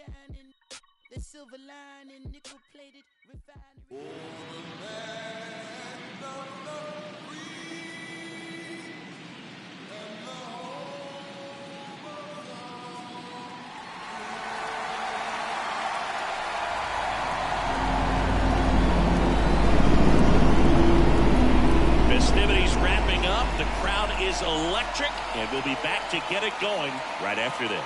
shining. The silver lining, nickel plated refinery. Festivities wrapping up. The crowd is electric, and we'll be back to get it going right after this.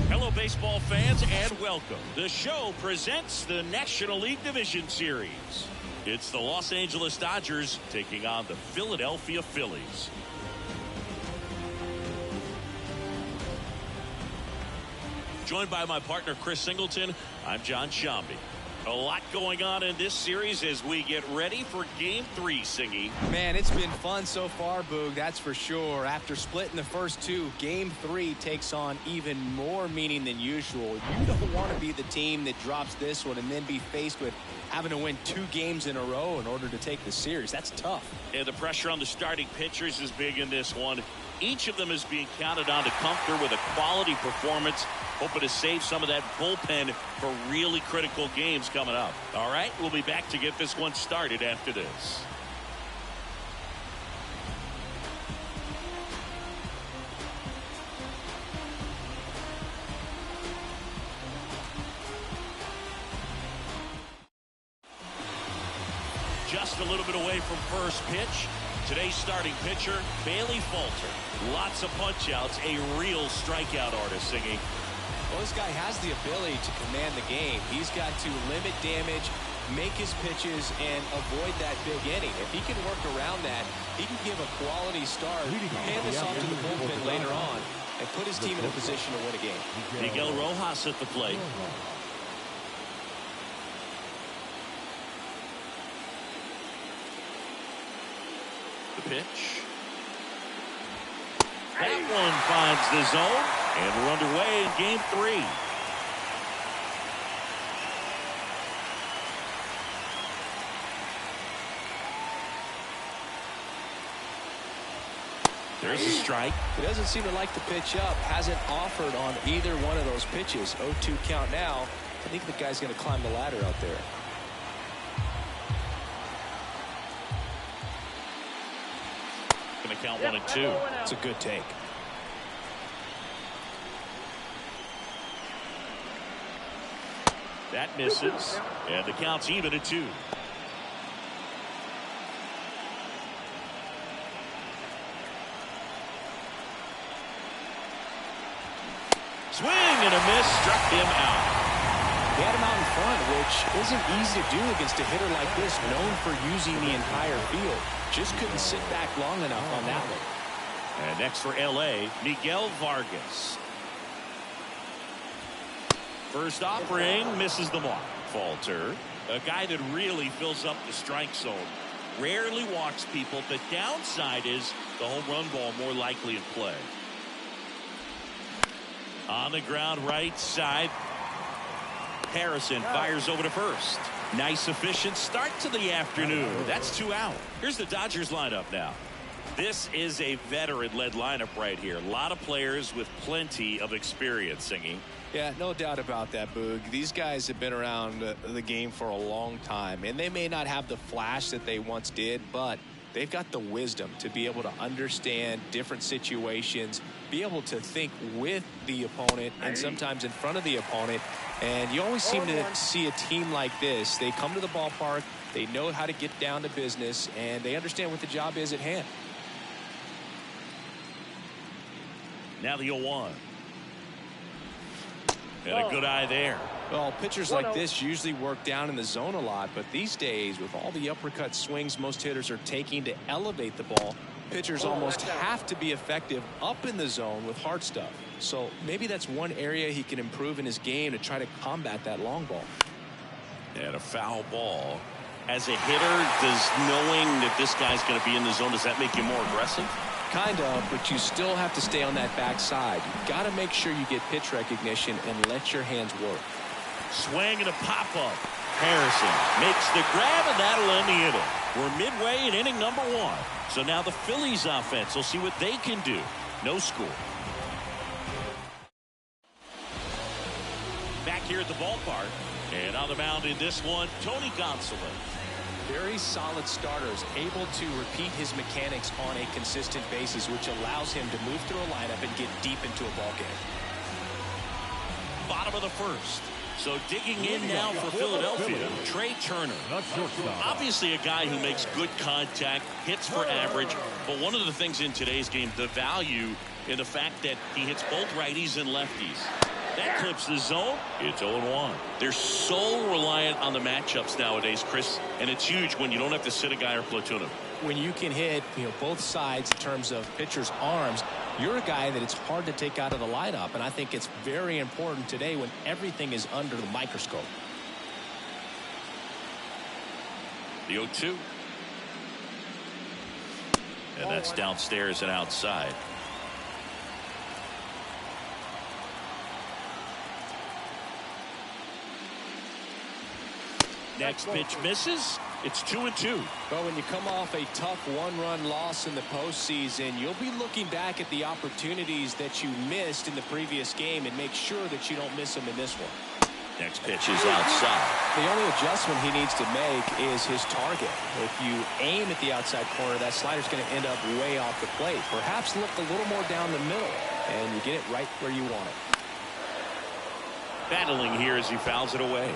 Hello, baseball fans, and welcome. The show presents the National League Division Series. It's the Los Angeles Dodgers taking on the Philadelphia Phillies. Joined by my partner, Chris Singleton, I'm John Shambi. A lot going on in this series as we get ready for Game 3, Singy. Man, it's been fun so far, Boog, that's for sure. After splitting the first two, Game 3 takes on even more meaning than usual. You don't want to be the team that drops this one and then be faced with having to win 2 games in a row in order to take the series. That's tough. And the pressure on the starting pitchers is big in this one. Each of them is being counted on to come through with a quality performance, hoping to save some of that bullpen for really critical games coming up. All right, we'll be back to get this one started after this. Just a little bit away from first pitch. Today's starting pitcher, Bailey Falter. Lots of punch-outs, a real strikeout artist, Singy. Well, this guy has the ability to command the game. He's got to limit damage, make his pitches, and avoid that big inning. If he can work around that, he can give a quality start, hand this off to the bullpen later on, and put his team in a position to win a game. Miguel Rojas at the plate. The pitch. That one finds the zone, and we're underway in Game 3. There's a strike. He doesn't seem to like the pitch up. Hasn't offered on either one of those pitches. 0-2 count now. I think the guy's going to climb the ladder out there. Going to count 1 and 2. It's a good take. That misses, and the count's even at 2. Swing and a miss, struck him out. He had him out in front, which isn't easy to do against a hitter like this, known for using the entire field. Just couldn't sit back long enough on that one. And next for L.A., Miguel Vargas. First offering, misses the mark. Falter, a guy that really fills up the strike zone. Rarely walks people. The downside is the home run ball more likely in play. On the ground, right side. Harrison fires over to first. Nice, efficient start to the afternoon. That's 2 out. Here's the Dodgers lineup now. This is a veteran-led lineup right here. A lot of players with plenty of experience, Singy. Yeah, no doubt about that, Boog. These guys have been around the game for a long time, and they may not have the flash that they once did, but they've got the wisdom to be able to understand different situations, be able to think with the opponent and sometimes in front of the opponent. And you always seem to see a team like this. They come to the ballpark, they know how to get down to business, and they understand what the job is at hand. Now the 0-1. And a good eye there. Well, pitchers like this usually work down in the zone a lot, but these days, with all the uppercut swings most hitters are taking to elevate the ball, pitchers almost have to be effective up in the zone with hard stuff. So maybe that's one area he can improve in his game to try to combat that long ball. And a foul ball. As a hitter, does knowing that this guy's going to be in the zone, does that make you more aggressive? Kind of, but you still have to stay on that backside. You've got to make sure you get pitch recognition and let your hands work. Swing and a pop-up. Harrison makes the grab, and that'll end the inning. We're midway in inning number 1. So now the Phillies offense will see what they can do. No score. Back here at the ballpark. And on the mound in this one, Tony Gonsolin. Very solid starters, able to repeat his mechanics on a consistent basis, which allows him to move through a lineup and get deep into a ball game. Bottom of the first. So digging in now for Philadelphia, Trey Turner. Obviously a guy who makes good contact, hits for average, but one of the things in today's game, the value in the fact that he hits both righties and lefties. That clips the zone. It's 0-1. They're so reliant on the matchups nowadays, Chris, and it's huge when you don't have to sit a guy or platoon him. When you can hit, both sides in terms of pitchers' arms, you're a guy that it's hard to take out of the lineup, and I think it's very important today when everything is under the microscope. The 0-2. And that's downstairs and outside. Next pitch misses. It's 2-2. Well, when you come off a tough one-run loss in the postseason, you'll be looking back at the opportunities that you missed in the previous game and make sure that you don't miss them in this one. Next pitch is outside. The only adjustment he needs to make is his target. If you aim at the outside corner, that slider's going to end up way off the plate. Perhaps look a little more down the middle, and you get it right where you want it. Battling here as he fouls it away.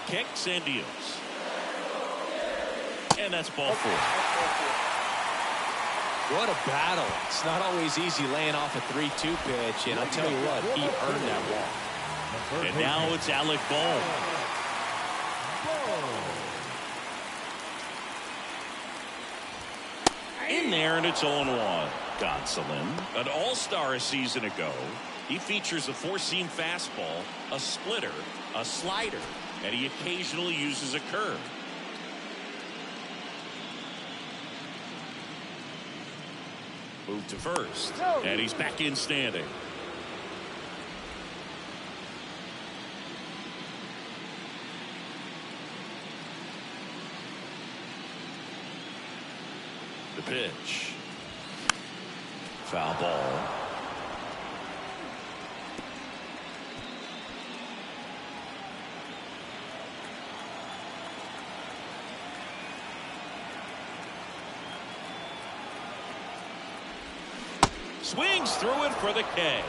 Kicks and deals. And that's ball 4. What a battle. It's not always easy laying off a 3-2 pitch, and I'll tell you what, he earned that walk. And now it's Alec Bohm. In there, and it's 0-1. Gonsolin, an all-star a season ago. He features a four-seam fastball, a splitter, a slider, and he occasionally uses a curve. Move to first, and he's back in standing. The pitch. Foul ball. Swings through it for the K.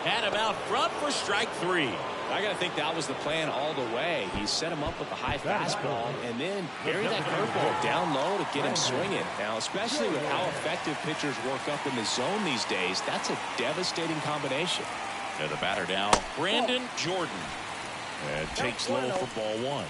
Had him out front for strike 3. I got to think that was the plan all the way. He set him up with a high fastball and then buried that curveball down low to get him swinging. Now, especially with how effective pitchers work up in the zone these days, that's a devastating combination. And the batter now, Brandon Jordan. And takes low for ball 1.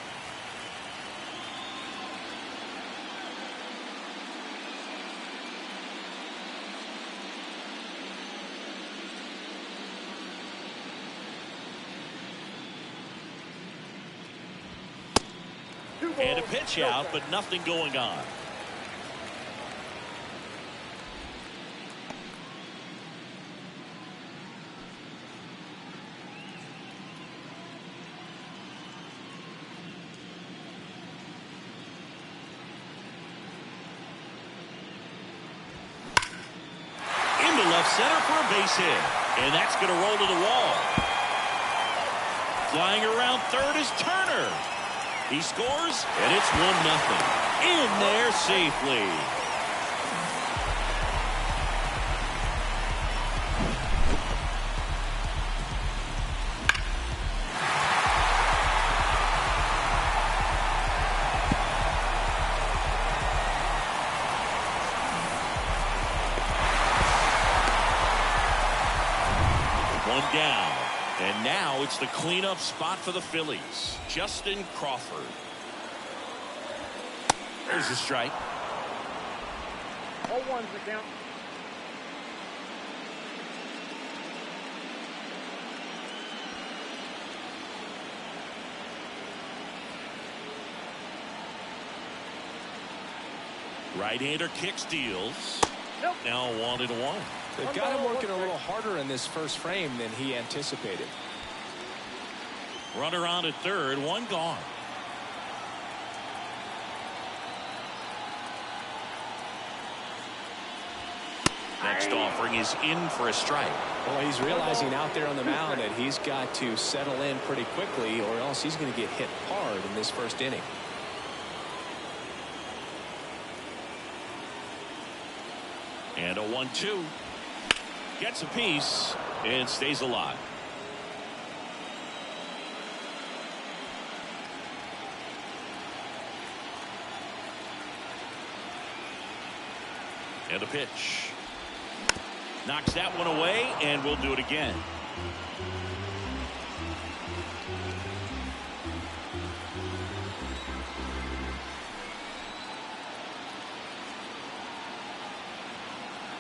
And a pitch out, but nothing going on. Into left center for a base hit. And that's going to roll to the wall. Flying around third is Turner. He scores, and it's 1-0. In there safely. One down. And now it's the cleanup spot for the Phillies. Justin Crawford. There's a strike. 0-1's the count. Right-hander kicks, deals. Now 1-1. They've got him working a little harder in this first frame than he anticipated. Runner on at third, one gone. Next offering is in for a strike. Well, he's realizing out there on the mound that he's got to settle in pretty quickly or else he's going to get hit hard in this first inning. And a 1-2. Gets a piece and stays alive. And a pitch. Knocks that one away, and we'll do it again.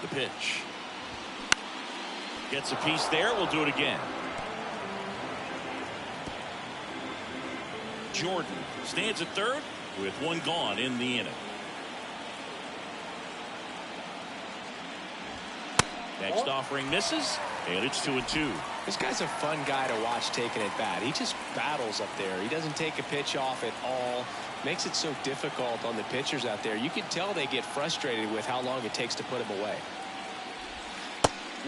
The pitch. Gets a piece there. We'll do it again. Jordan stands at third with one gone in the inning. Next offering misses, and it's 2-2. This guy's a fun guy to watch taking at bat. He just battles up there. He doesn't take a pitch off at all. Makes it so difficult on the pitchers out there. You can tell they get frustrated with how long it takes to put him away.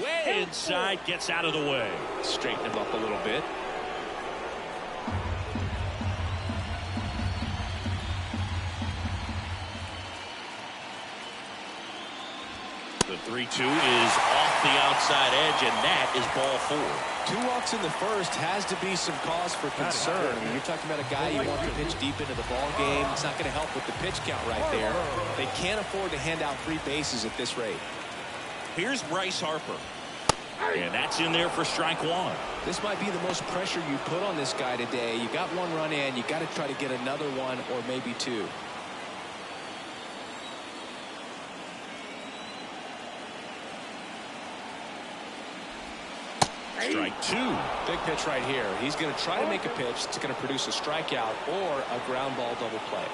Way inside, gets out of the way. Straighten him up a little bit. The 3-2 is off the outside edge, and that is ball 4. 2 walks in the first has to be some cause for concern. I mean, you're talking about a guy you want to pitch deep into the ball game. It's not going to help with the pitch count right there. They can't afford to hand out 3 bases at this rate. Here's Bryce Harper. And that's in there for strike 1. This might be the most pressure you put on this guy today. You got 1 run in. You got to try to get another 1 or maybe 2. Strike 2. Big pitch right here. He's going to try to make a pitch that's going to produce a strikeout or a ground ball double play.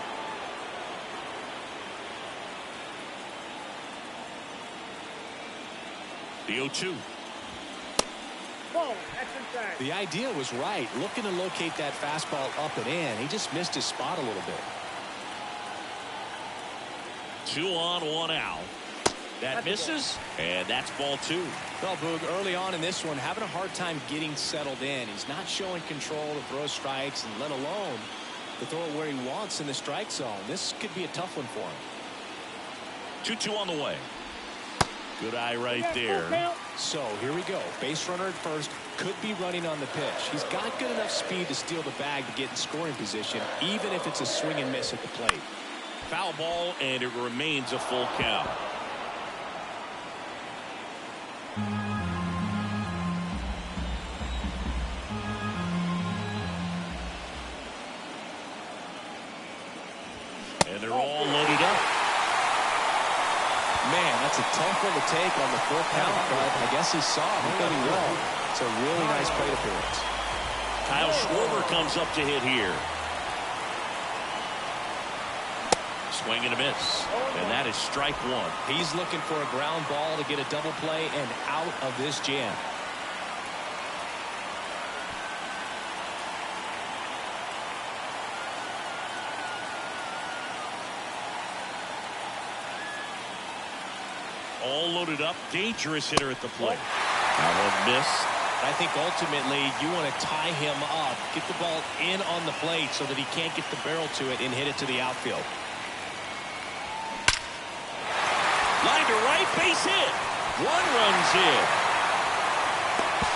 The 0-2. The idea was right. Looking to locate that fastball up and in. He just missed his spot a little bit. 2 on, 1 out. That misses, and that's ball 2. Well, Boog, early on in this one, having a hard time getting settled in. He's not showing control to throw strikes, and let alone to throw it where he wants in the strike zone. This could be a tough one for him. 2-2 on the way. Good eye right there. So here we go. Base runner at first. Could be running on the pitch. He's got good enough speed to steal the bag to get in scoring position, even if it's a swing and miss at the plate. Foul ball, and it remains a full count. And they're all loaded up. Man, that's a tough one to take on the full count, but I guess he saw it. He thought he will. It's a really nice plate appearance. Kyle Schwarber comes up to hit here. Swing and a miss. And that is strike 1. He's looking for a ground ball to get a double play and out of this jam. All loaded up. Dangerous hitter at the plate. That one missed. I think ultimately you want to tie him up, get the ball in on the plate so that he can't get the barrel to it and hit it to the outfield. Line to right, base hit. 1 runs in.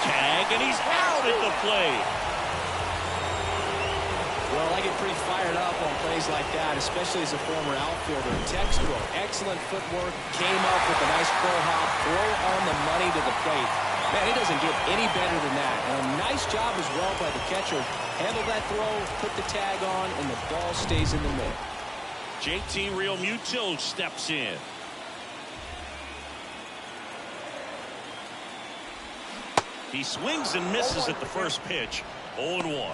Tag, and he's out at the plate. Well, I get pretty fired up on plays like that, especially as a former outfielder. Textbook, excellent footwork, came up with a nice crow hop, throw on the money to the plate. Man, it doesn't get any better than that. And a nice job as well by the catcher. Handle that throw, put the tag on, and the ball stays in the middle. JT Realmuto steps in. He swings and misses at the first pitch. 0-1.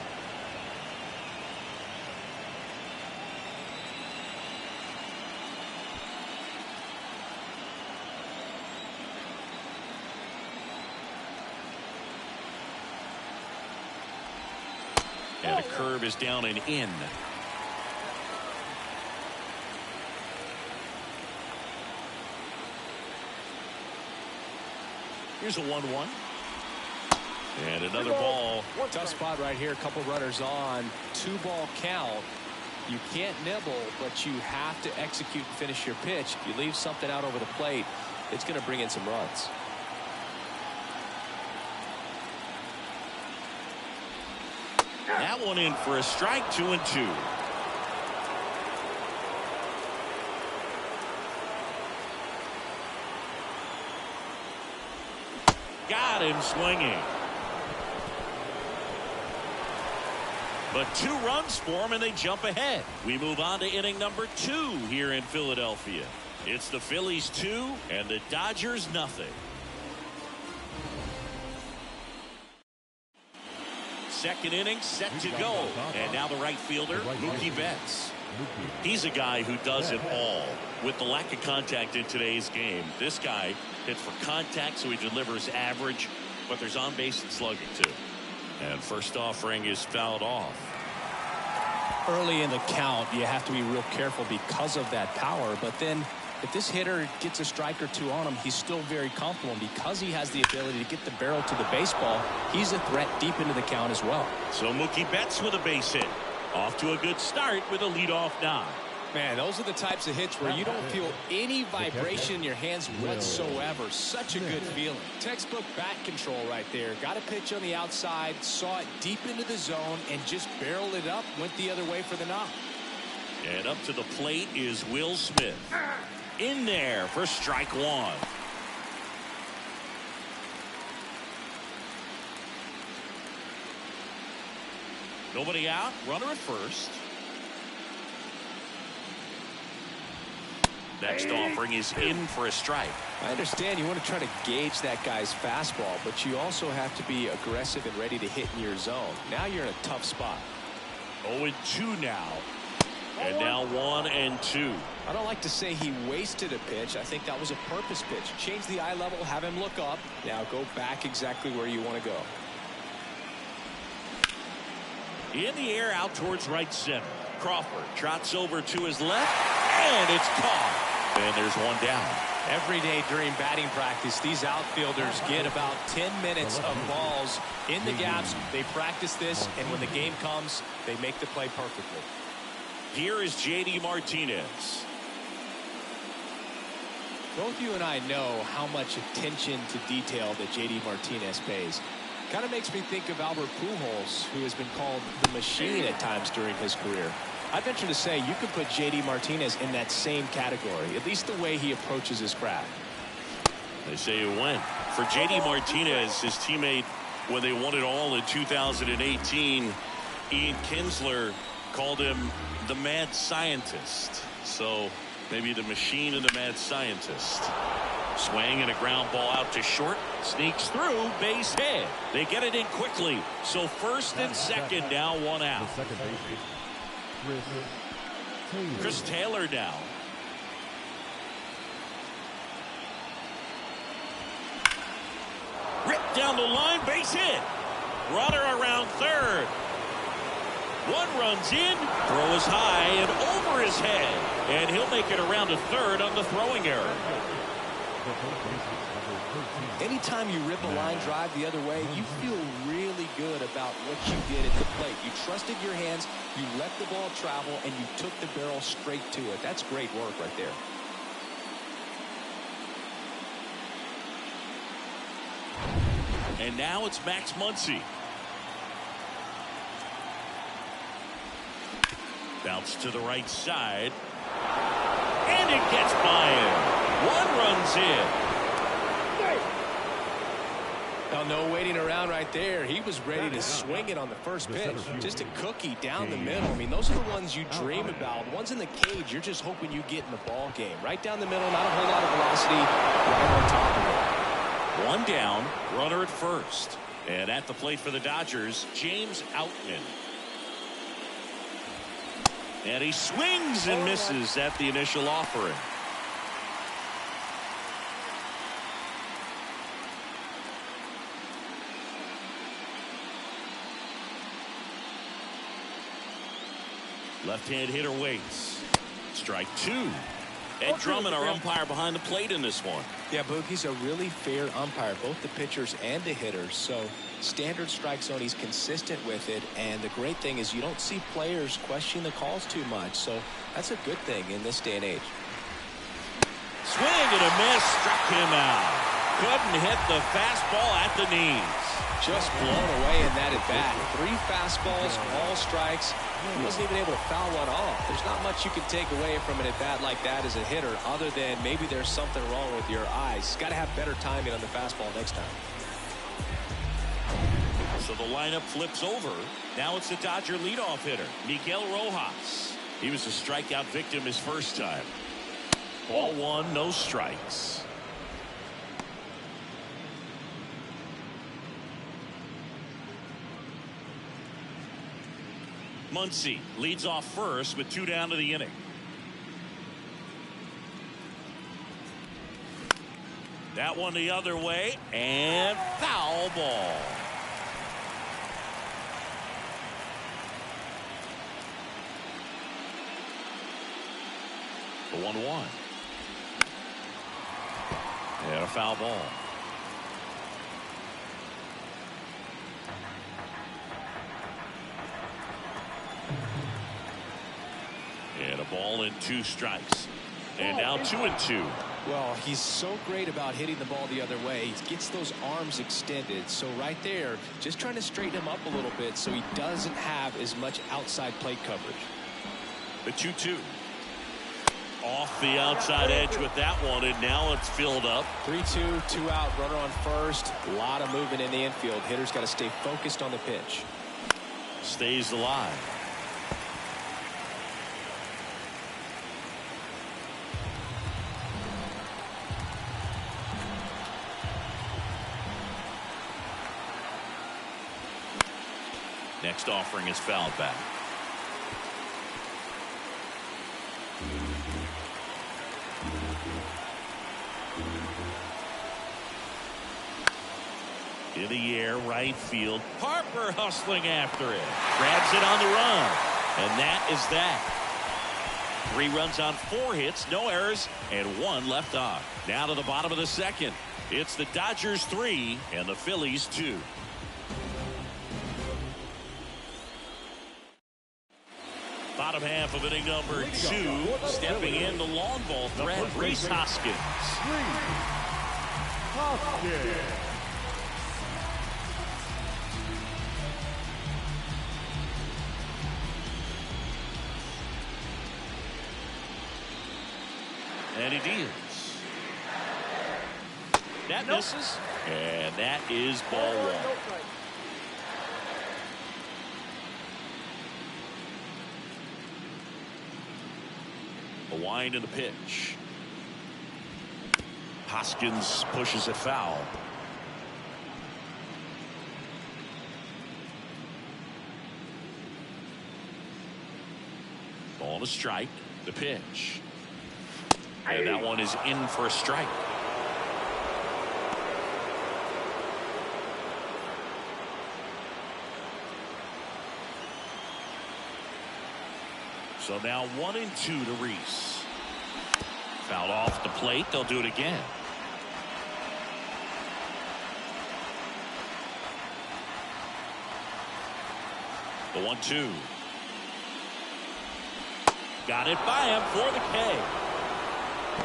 The curve is down and in. Here's a 1-1. And another ball. Tough spot right here. A couple runners on. 2-ball count. You can't nibble, but you have to execute and finish your pitch. If you leave something out over the plate, it's going to bring in some runs. That one in for a strike. 2-2. Got him swinging. But 2 runs for him, and they jump ahead. We move on to inning number 2 here in Philadelphia. It's the Phillies 2 and the Dodgers nothing. Second inning set to go. And now the right fielder, Mookie Betts. He's a guy who does it all. With the lack of contact in today's game, this guy hits for contact, so he delivers average, but there's on base and slugging too. And first offering is fouled off. Early in the count, you have to be real careful because of that power. But then if this hitter gets a strike or 2 on him, he's still very comfortable. And because he has the ability to get the barrel to the baseball, he's a threat deep into the count as well. So Mookie Betts with a base hit. Off to a good start with a leadoff nod. Man, those are the types of hits where you don't feel any vibration in your hands whatsoever. Such a good feeling. Textbook bat control right there. Got a pitch on the outside, saw it deep into the zone, and just barreled it up, went the other way for the knock. And up to the plate is Will Smith. In there for strike 1. Nobody out. Runner at first. Next offering is in for a strike. I understand you want to try to gauge that guy's fastball, but you also have to be aggressive and ready to hit in your zone. Now you're in a tough spot. 0-2 now. And now 1-2. I don't like to say he wasted a pitch. I think that was a purpose pitch. Change the eye level, have him look up. Now go back exactly where you want to go. In the air out towards right center. Crawford trots over to his left, and it's caught. And there's one down. Every day during batting practice, these outfielders get about 10 minutes of balls in the gaps. They practice this, and when the game comes, they make the play perfectly. Here is J.D. Martinez. Both you and I know how much attention to detail that J.D. Martinez pays. Kind of makes me think of Albert Pujols, who has been called the machine at times during his career. I'd venture to say you could put J.D. Martinez in that same category, at least the way he approaches his craft. They say it went. For J.D. Martinez, his teammate, when they won it all in 2018, Ian Kinsler called him the mad scientist. So maybe the machine and the mad scientist. Swing and a ground ball out to short. Sneaks through, base hit. They get it in quickly. So first and second, now 1 out. Chris Taylor now. Ripped down the line, base hit. Runner around third. 1 runs in, throw is high and over his head. And he'll make it around to third on the throwing error. Anytime you rip a line drive the other way, you feel really good about what you did at the plate. You trusted your hands, you let the ball travel, and you took the barrel straight to it. That's great work right there. And now it's Max Muncy. Bounce to the right side. And it gets by him. 1 runs in. Now, no waiting around right there. He was ready to swing it on the first pitch. Just a cookie down the middle. I mean, those are the ones you dream about. Ones in the cage, you're just hoping you get in the ball game. Right down the middle, not a whole lot of velocity. Right on top of it. 1 down, runner at first. And at the plate for the Dodgers, James Outman. And he swings and misses at the initial offering. Left-hand hitter waits. Strike two. Ed Drummond, our umpire behind the plate in this one. Yeah, Boog, he's a really fair umpire, both the pitchers and the hitters. So standard strike zone, he's consistent with it. And the great thing is you don't see players question the calls too much. So that's a good thing in this day and age. Swing and a miss, struck him out. Couldn't hit the fastball at the knees. Just blown away in that at bat. 3 fastballs, all strikes. He wasn't even able to foul one off. There's not much you can take away from an at bat like that as a hitter, other than maybe there's something wrong with your eyes. Got to have better timing on the fastball next time. So the lineup flips over. Now it's the Dodger leadoff hitter, Miguel Rojas. He was a strikeout victim his first time. Ball one, no strikes. Muncy leads off first with 2 down to the inning. That one the other way, and foul ball. The 1-1. And a foul ball. And a ball and 2 strikes. And now 2-2. Well, he's so great about hitting the ball the other way. He gets those arms extended. So right there, just trying to straighten him up a little bit so he doesn't have as much outside plate coverage. The 2-2. Off the outside edge with that one, and now it's filled up. 3-2, 2 out, runner on first. A lot of movement in the infield. Hitter's got to stay focused on the pitch. Stays alive. Next offering is fouled back. In the air, right field. Harper hustling after it. Grabs it on the run. And that is that. 3 runs on 4 hits, no errors, and 1 left on. Now to the bottom of the second. It's the Dodgers 3 and the Phillies 2. Bottom half of inning number 2. Stepping in the long ball threat, Rhys Hoskins. And he deals. That misses. And that is ball 1. A wind in the pitch. Hoskins pushes it foul. Ball to strike. The pitch. And that one is in for a strike. So now 1-2 to Rhys. Fouled off the plate. They'll do it again. The 1-2. Got it by him for the K.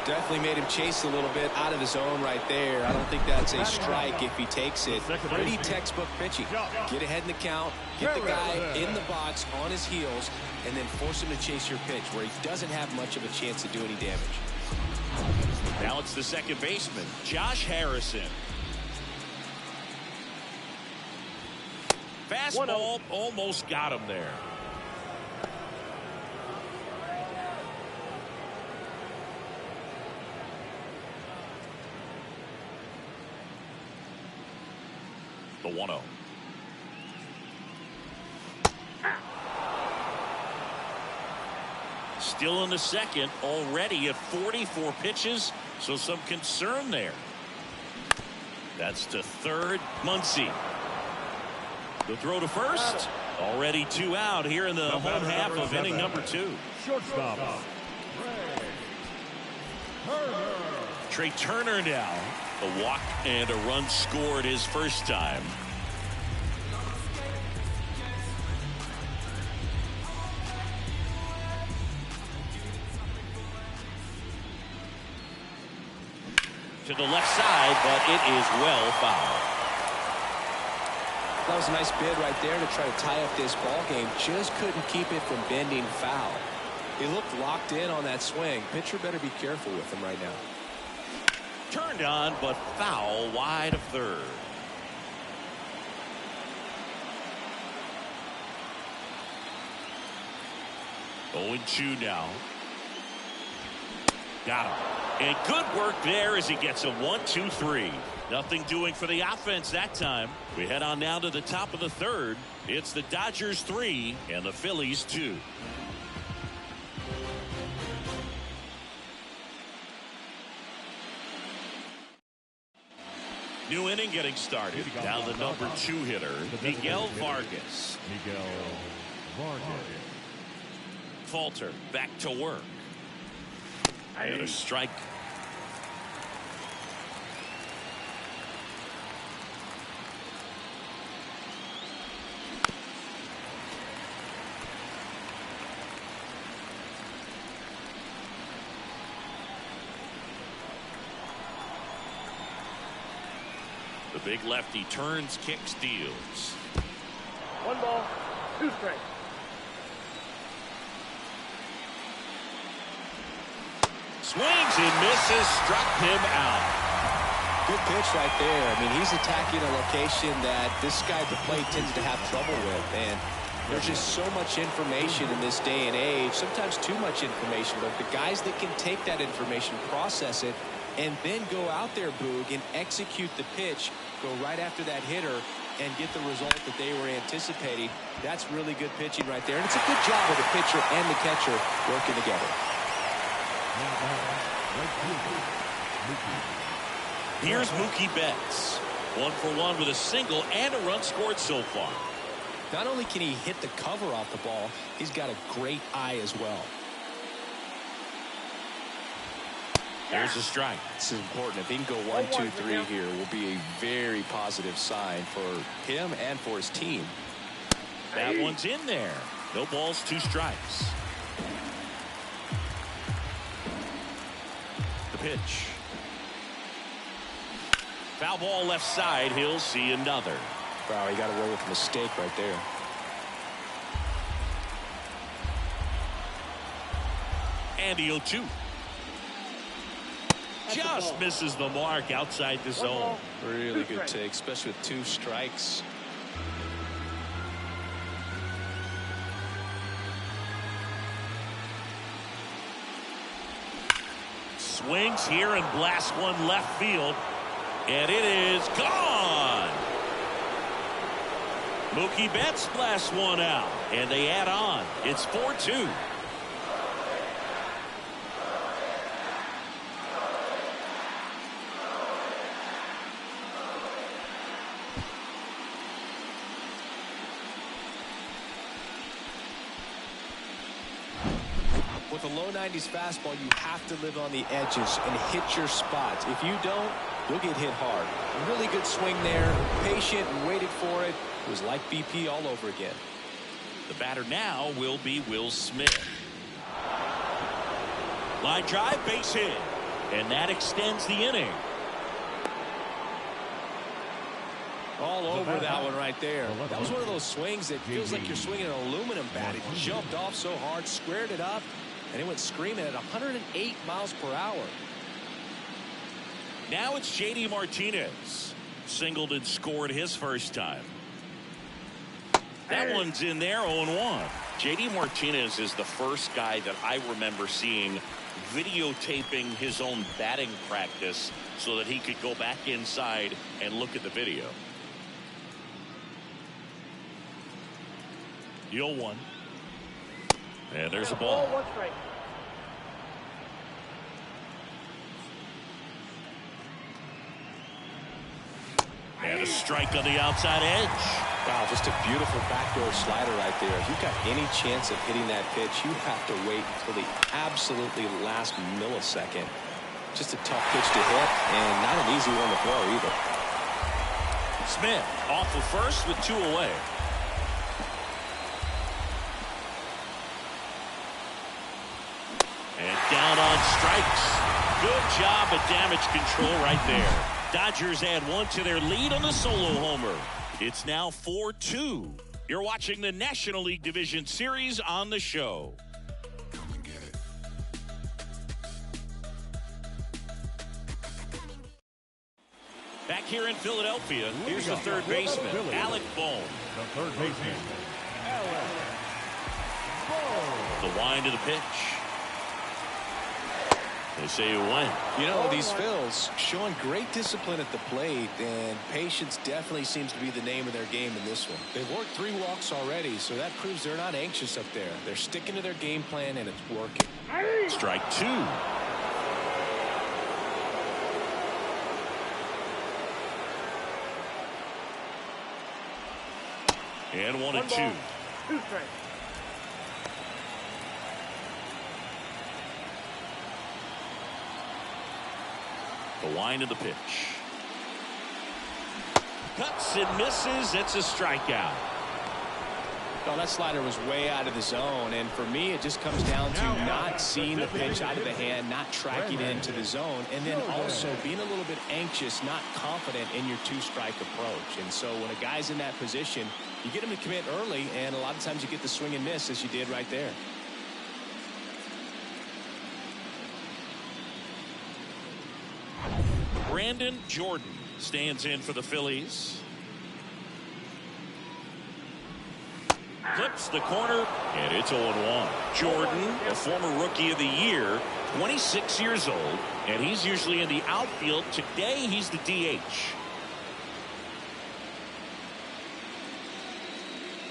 Definitely made him chase a little bit out of his zone right there. I don't think that's a strike if he takes it. Pretty textbook pitching. Get ahead in the count, get the guy in the box on his heels, and then force him to chase your pitch where he doesn't have much of a chance to do any damage. Now it's the second baseman, Josh Harrison. Fastball almost got him there. The 1-0. Still in the second, already at 44 pitches, so some concern there. That's to third, Muncy. The throw to first. Already 2 out here in the home half of inning number 2. Shortstop. Trey Turner now. A walk and a run scored his first time. To the left side, but it is well fouled. That was a nice bid right there to try to tie up this ball game. Just couldn't keep it from bending foul. He looked locked in on that swing. Pitcher better be careful with him right now. Turned on, but foul wide of third. Oh, 0-2 now. Got him. And good work there as he gets a 1-2-3. Nothing doing for the offense that time. We head on now to the top of the third. It's the Dodgers 3 and the Phillies 2. New inning getting started. Now the number 2 hitter, Miguel Vargas. Falter back to work. And a strike. The big lefty turns, kicks, deals. 1 ball, 2 strikes. Swings and misses, struck him out. Good pitch right there. I mean, he's attacking a location that this guy at the plate tends to have trouble with. And there's just so much information in this day and age, sometimes too much information. But the guys that can take that information, process it, and then go out there, Boog, and execute the pitch, go right after that hitter, and get the result that they were anticipating. That's really good pitching right there. And it's a good job of the pitcher and the catcher working together. Here's Mookie Betts. 1 for 1 with a single and a run scored so far. Not only can he hit the cover off the ball, he's got a great eye as well. There's a strike. This is important. If he can go 1, 2, 3 here, will be a very positive sign for him and for his team. That one's in there. No balls, 2 strikes. The pitch. Foul ball left side. He'll see another. Wow, he got away with a mistake right there. And the 0-2. Just misses the mark outside the zone. Really good take, especially with 2 strikes. Swings here and blasts one left field. And it is gone. Mookie Betts blasts one out. And they add on. It's 4-2. With a low 90s fastball, you have to live on the edges and hit your spots. If you don't, you'll get hit hard. A really good swing there. Patient and waited for it. It was like BP all over again. The batter now will be Will Smith. Line drive, base hit. And that extends the inning. All over that one right there. That was one of those swings that feels like you're swinging an aluminum bat. It jumped off so hard, squared it up, and it went screaming at 108 miles per hour. Now it's J.D. Martinez. Singled and scored his first time. That one's in there, 0-1. J.D. Martinez is the first guy that I remember seeing videotaping his own batting practice so that he could go back inside and look at the video. The 0-1. And there's a ball. 1 strike. And a strike on the outside edge. Wow, just a beautiful backdoor slider right there. If you've got any chance of hitting that pitch, you have to wait until the absolutely last millisecond. Just a tough pitch to hit, and not an easy one to throw either. Smith off of first with 2 away. And down on strikes. Good job of damage control right there. Dodgers add 1 to their lead on the solo homer. It's now 4-2. You're watching the National League Division Series on the show. Back here in Philadelphia, here's the third baseman, Alec Bohm. The third baseman, Alec Bohm. The wind of the pitch. They say you win. You know, these Phils showing great discipline at the plate, and patience definitely seems to be the name of their game in this one. They've worked 3 walks already, so that proves they're not anxious up there. They're sticking to their game plan, and it's working. Strike 2. And 1-2. 2 strikes. The wind of the pitch. Cuts and misses. It's a strikeout. Well, that slider was way out of the zone, and for me, it just comes down to not seeing the pitch out of the hand, not tracking it into the zone, and then also being a little bit anxious, not confident in your 2-strike approach. And so when a guy's in that position, you get him to commit early, and a lot of times you get the swing and miss, as you did right there. Brandon Jordan stands in for the Phillies. Clips the corner, and it's 0-1. Jordan, a former Rookie of the Year, 26 years old, and he's usually in the outfield. Today, he's the DH.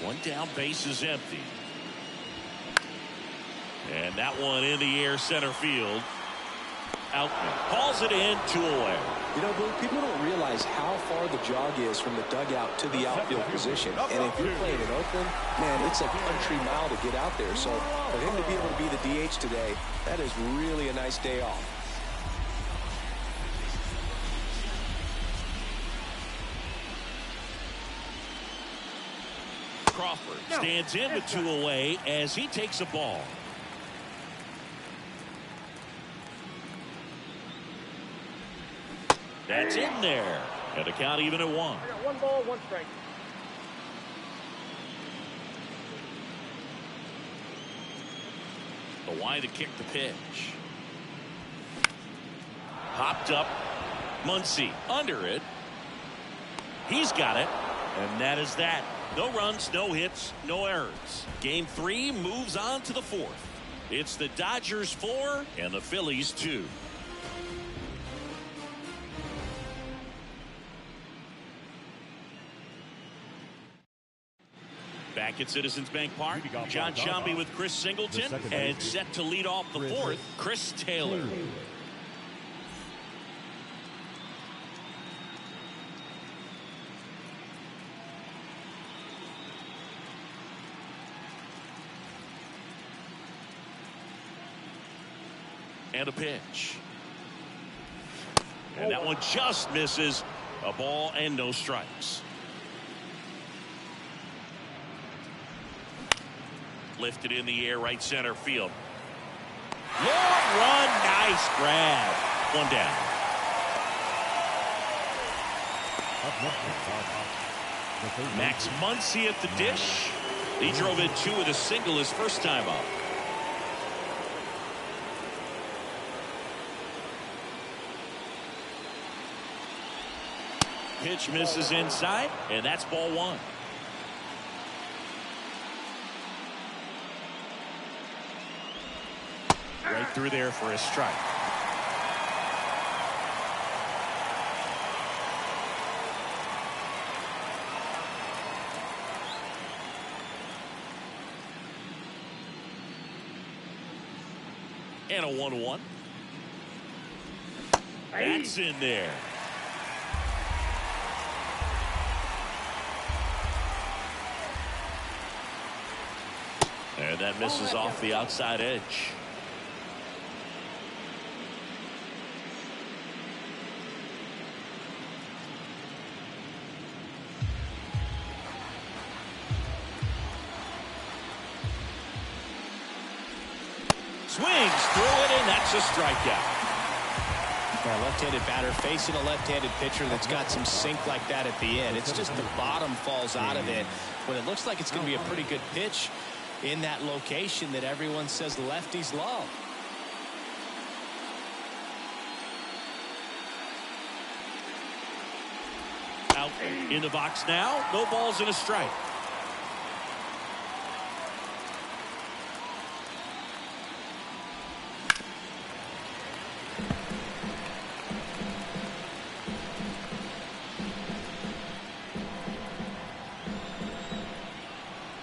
One down, base is empty. And that one in the air, center field. Outman calls it in, 2 away. You know, people don't realize how far the jog is from the dugout to the outfield position. And if you're playing in Oakland, man, it's a country mile to get out there. So for him to be able to be the DH today, that is really a nice day off. Crawford stands in with 2 away as he takes a ball. That's in there. And the count even at 1. I got 1 ball, 1 strike. The wind to kick the pitch. Hopped up. Muncy under it. He's got it. And that is that. No runs, no hits, no errors. Game 3 moves on to the 4th. It's the Dodgers 4 and the Phillies 2. Back at Citizens Bank Park, John Sciambi with Chris Singleton, and set to lead off the 4th, Chris Taylor. And a pitch. And that one just misses. A ball and no strikes. Lifted in the air, right center field. Long run, nice grab. 1 down. Max Muncy at the dish. He drove in 2 with a single his first time up. Pitch misses inside, and that's ball 1. Right through there for a strike. And a 1-1. That's in there. And that misses off the outside edge. Swings through it, and that's a strikeout. A left-handed batter facing a left-handed pitcher that's got some sink like that at the end. It's just the bottom falls out of it when it looks like it's going to be a pretty good pitch in that location that everyone says lefties love. Out in the box now. No balls and a strike.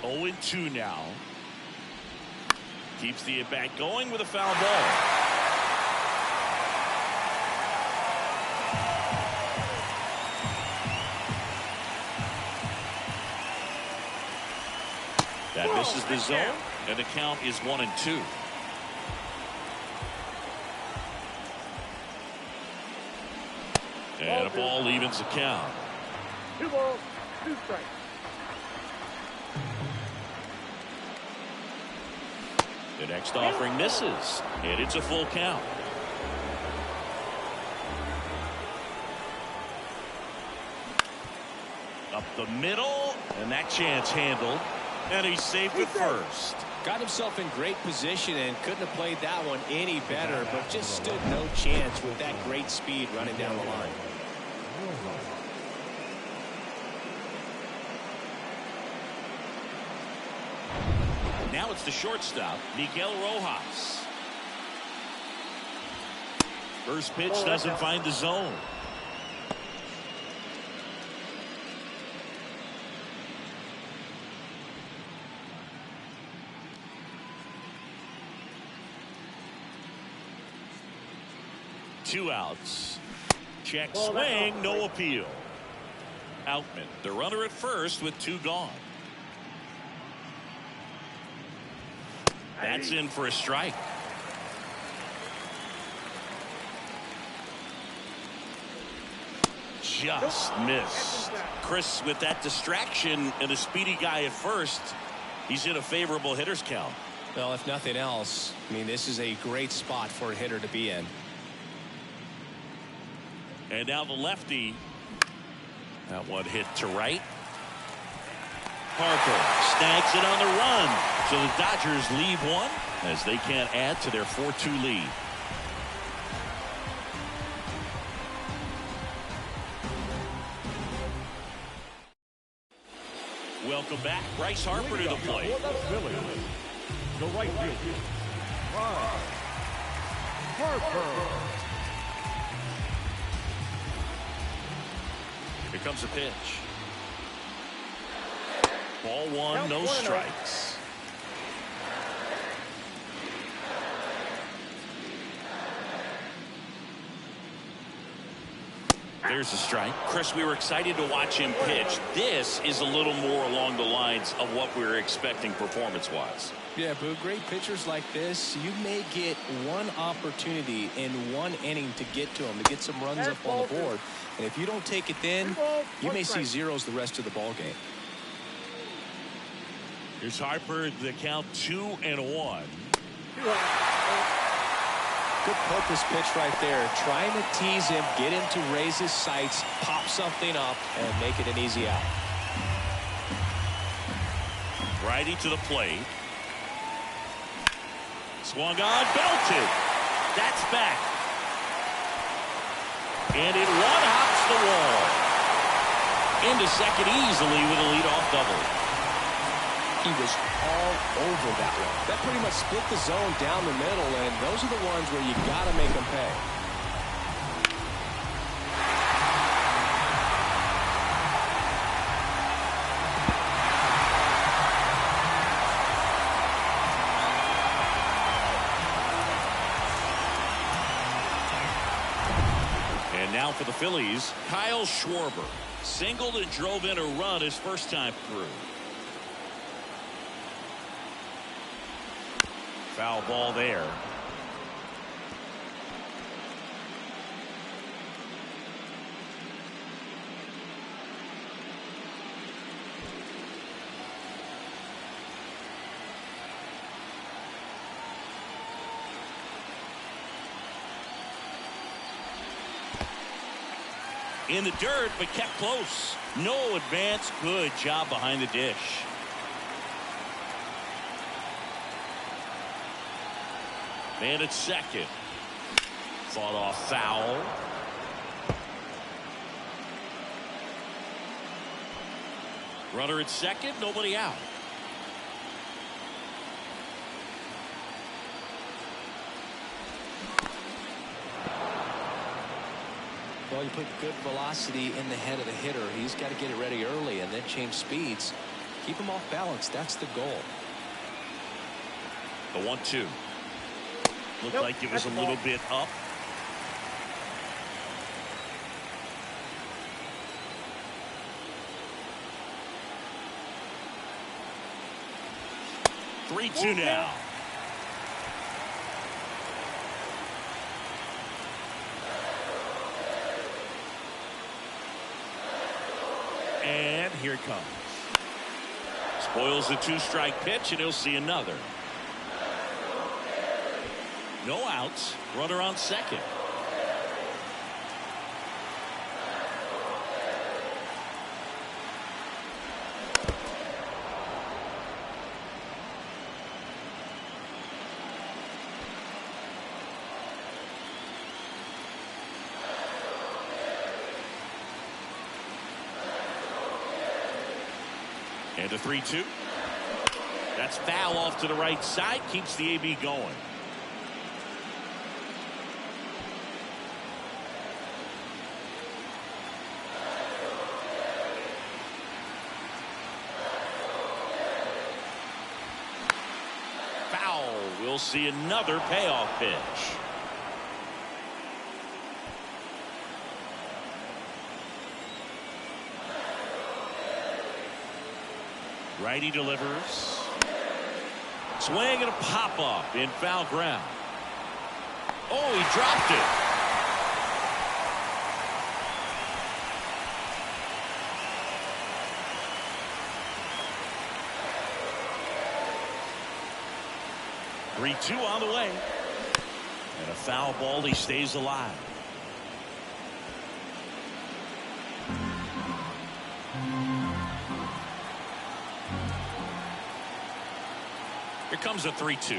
Oh, 2 now. Keeps the at-bat going with a foul ball. That misses the zone, and the count is 1-2. And a ball evens the count. 2 balls, 2 strikes. The next offering misses, and it's a full count. Up the middle, and that chance handled, and he's safe at first. Got himself in great position and couldn't have played that one any better, but just stood no chance with that great speed running down the line. Now it's the shortstop, Miguel Rojas. First pitch doesn't find the zone. Two outs. Check swing, no appeal. Outman, the runner at first with 2 gone. That's in for a strike. Just missed. Chris, with that distraction and a speedy guy at first, he's in a favorable hitter's count. Well, if nothing else, I mean, this is a great spot for a hitter to be in. And now the lefty. That one hit to right. Harper snags it on the run. So the Dodgers leave one as they can't add to their 4-2 lead. Welcome back. Bryce Harper to the plate. Phillies. The right field. Harper. Here comes a pitch. Ball 1, no strikes. There's a strike. Chris, we were excited to watch him pitch. This is a little more along the lines of what we were expecting performance-wise. Yeah, but great pitchers like this, you may get one opportunity in one inning to get to them, to get some runs up on the board. And if you don't take it then, you may see zeros the rest of the ball game. Here's Harper, the count 2-1. Good purpose pitch right there. Trying to tease him, get him to raise his sights, pop something up, and make it an easy out. Righty to the plate. Swung on, belted. That's back. And it one-hops the wall. Into second easily with a leadoff double. He was all over that one. That pretty much split the zone down the middle, and those are the ones where you got to make them pay. And now for the Phillies, Kyle Schwarber. Singled and drove in a run his first time through. Foul ball there. In the dirt, but kept close. No advance. Good job behind the dish. Man at second. Fought off foul. Runner at second, nobody out. Well, you put good velocity in the head of the hitter. He's got to get it ready early and then change speeds. Keep him off balance. That's the goal. The 1-2. Looked like it was a little bit up. Three-two now. And here it comes. Spoils the two-strike pitch, and he'll see another. No outs. Runner on second. And a 3-2. That's foul off to the right side. Keeps the AB going. Foul. We'll see another payoff pitch. Righty delivers. Swing and a pop up in foul ground. Oh, he dropped it. Three-two on the way. And a foul ball. He stays alive. Here comes a 3-2.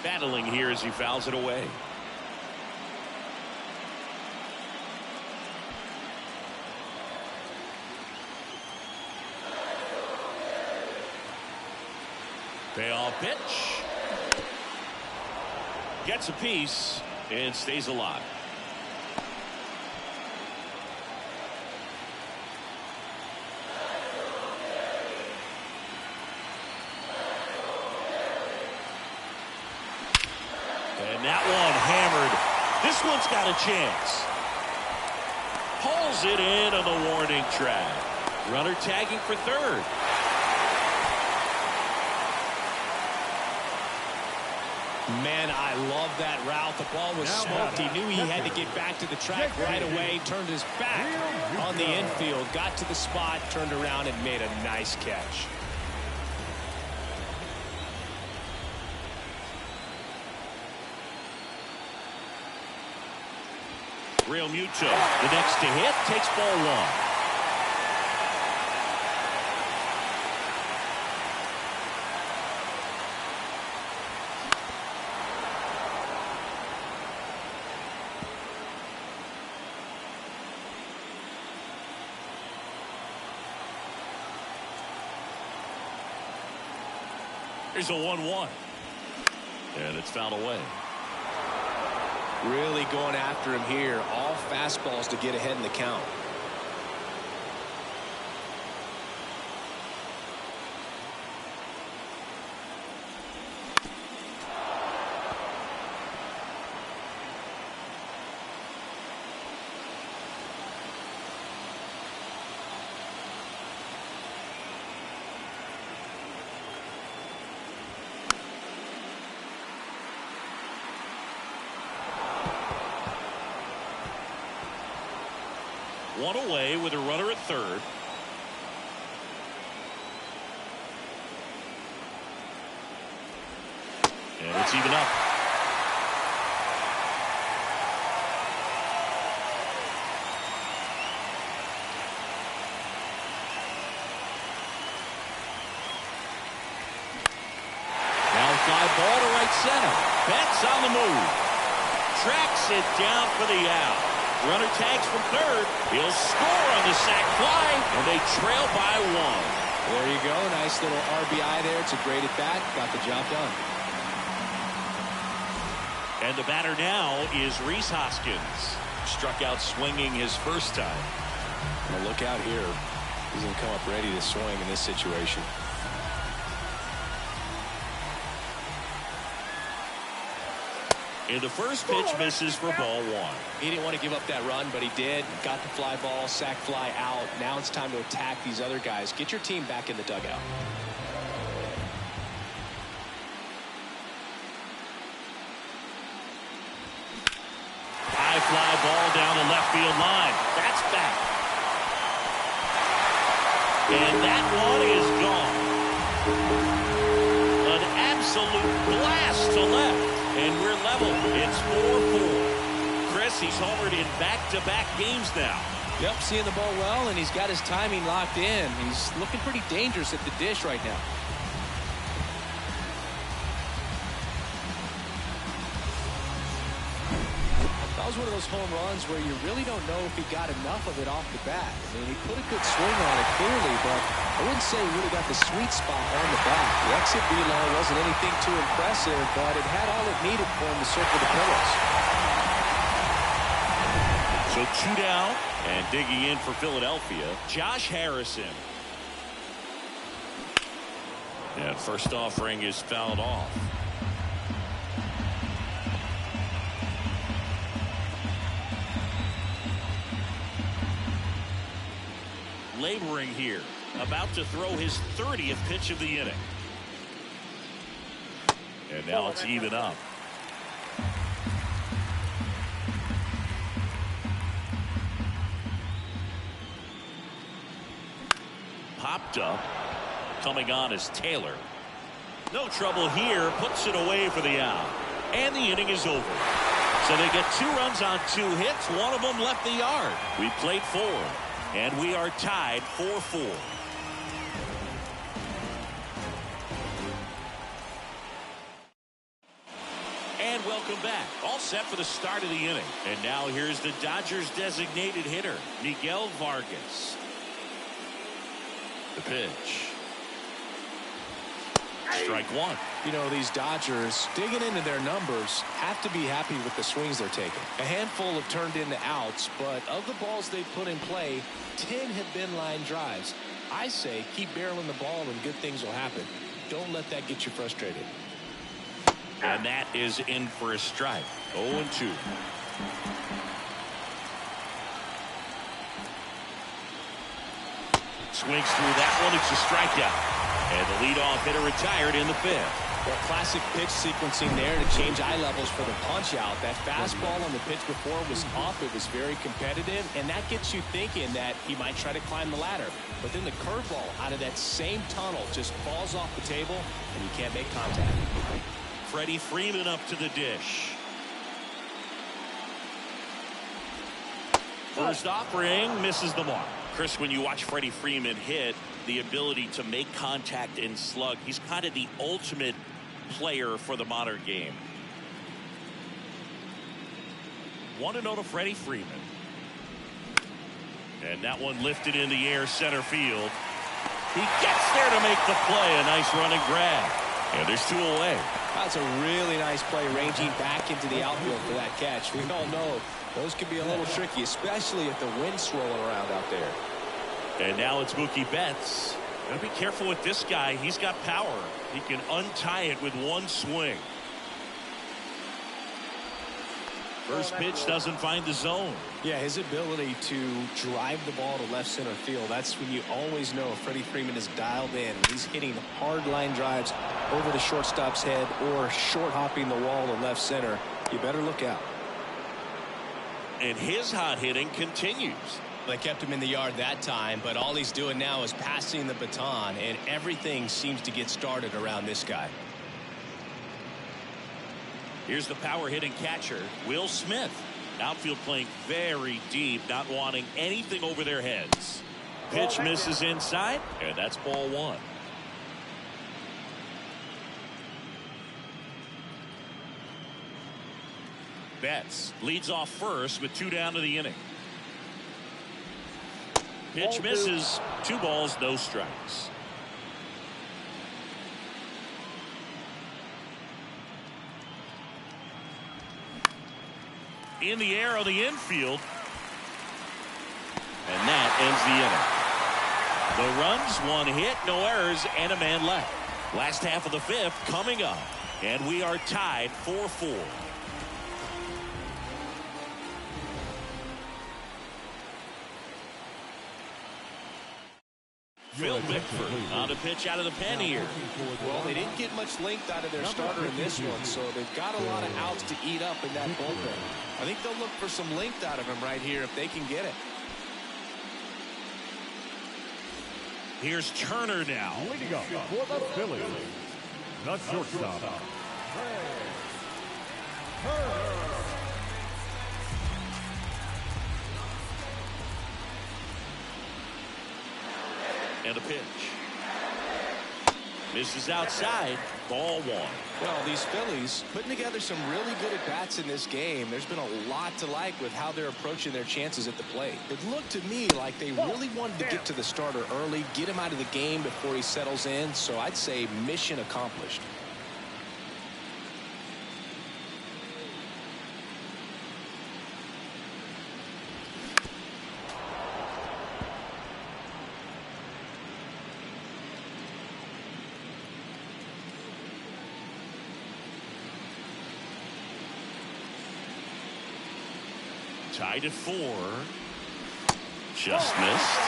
Battling here as he fouls it away. Payoff pitch. Gets a piece and stays alive. And that one hammered. This one's got a chance. Pulls it in on the warning track. Runner tagging for third. Man, I love that route. The ball was smoked. He knew he had to get back to the track right away. Turned his back on the infield. Got to the spot, turned around, and made a nice catch. Real Muto, the next to hit, takes ball one. Here's a 1-1. And it's fouled away. Really going after him here. All fastballs to get ahead in the count. One away with a runner at third. And it's even up. Fly ball to right center. Betts on the move. Tracks it down for the out. Runner tags from third. He'll score on the sac fly, and they trail by one. There you go. Nice little RBI there. It's a great at bat. Got the job done. And the batter now is Rhys Hoskins. Struck out swinging his first time. Now look out here. He's going to come up ready to swing in this situation. And the first pitch misses for ball one. He didn't want to give up that run, but he did. Got the fly ball, sac fly out. Now it's time to attack these other guys. Get your team back in the dugout. High fly ball down the left field line. That's back. And that one is gone. An absolute blast to left. And we're level. It's 4-4. Chris, he's homered in back-to-back games now. Yep, seeing the ball well, and he's got his timing locked in. He's looking pretty dangerous at the dish right now. That was one of those home runs where you really don't know if he got enough of it off the bat. I mean, he put a good swing on it clearly, but I wouldn't say he really got the sweet spot on the bat. The exit velo wasn't anything too impressive, but it had all it needed for him to circle the pillows. So 2 down, and digging in for Philadelphia, Josh Harrison. And first offering is fouled off. Laboring here, about to throw his 30th pitch of the inning. And now it's even up. Popped up. Coming on is Taylor. No trouble here. Puts it away for the out. And the inning is over. So they get 2 runs on 2 hits. One of them left the yard. We played 4. And we are tied 4-4. And welcome back. All set for the start of the inning. And now here's the Dodgers designated hitter, Miguel Vargas. The pitch. Strike one. You know, these Dodgers, digging into their numbers, have to be happy with the swings they're taking. A handful have turned into outs, but of the balls they've put in play, 10 have been line drives. I say keep barreling the ball and good things will happen. Don't let that get you frustrated. And that is in for a strike. 0-2. Swings through that one. It's a strikeout. And the leadoff hitter retired in the 5th. Well, classic pitch sequencing there to change eye levels for the punch out. That fastball on the pitch before was up. It was very competitive, and that gets you thinking that he might try to climb the ladder. But then the curveball out of that same tunnel just falls off the table, and you can't make contact. Freddie Freeman up to the dish. First offering misses the mark. Chris, when you watch Freddie Freeman hit, the ability to make contact and slug, he's kind of the ultimate player for the modern game. 1-0 to Freddie Freeman. And that one lifted in the air center field. He gets there to make the play. A nice run and grab. And there's 2 away. That's a really nice play, ranging back into the outfield for that catch. We all know those can be a little tricky, especially if the wind's swirling around out there. And now it's Mookie Betts. Gotta be careful with this guy. He's got power. He can untie it with one swing. First pitch doesn't find the zone. Yeah, his ability to drive the ball to left center field, that's when you always know if Freddie Freeman is dialed in. He's hitting hard line drives over the shortstop's head or short hopping the wall to left center. You better look out. And his hot hitting continues. They kept him in the yard that time, but all he's doing now is passing the baton, and everything seems to get started around this guy. Here's the power hitting catcher, Will Smith. Outfield playing very deep, not wanting anything over their heads. Pitch misses inside, and that's ball one. Betts leads off first with 2 down to the inning. Pitch misses. 2 balls, no strikes. In the air on the infield. And that ends the inning. The runs, 1 hit, no errors, and a man left. Last half of the 5th coming up. And we are tied 4-4. Phil Bickford on the pitch out of the pen here. Well, they didn't get much length out of their starter in this one, so they've got a lot of outs to eat up in that bullpen. I think they'll look for some length out of him right here if they can get it. Here's Turner now. Leading up for the Phillies, the shortstop, Turner. And a pitch. Misses outside. Ball 1. Well, these Phillies putting together some really good at-bats in this game. There's been a lot to like with how they're approaching their chances at the plate. It looked to me like they really wanted to get to the starter early, get him out of the game before he settles in. So I'd say mission accomplished. Tied at 4. Just missed.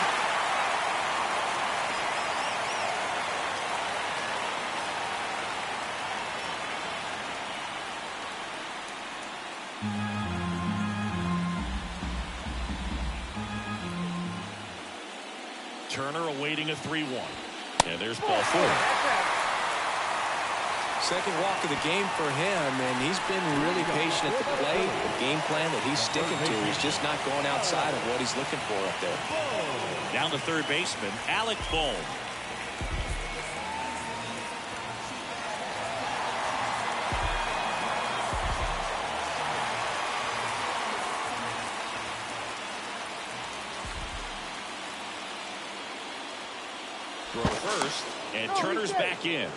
Turner awaiting a 3-1. And there's ball 4. Second walk of the game for him, and he's been really patient at the plate. The game plan that he's sticking to, he's just not going outside of what he's looking for up there. Down to third baseman, Alec Bohm. Throw to first, and Turner's back in.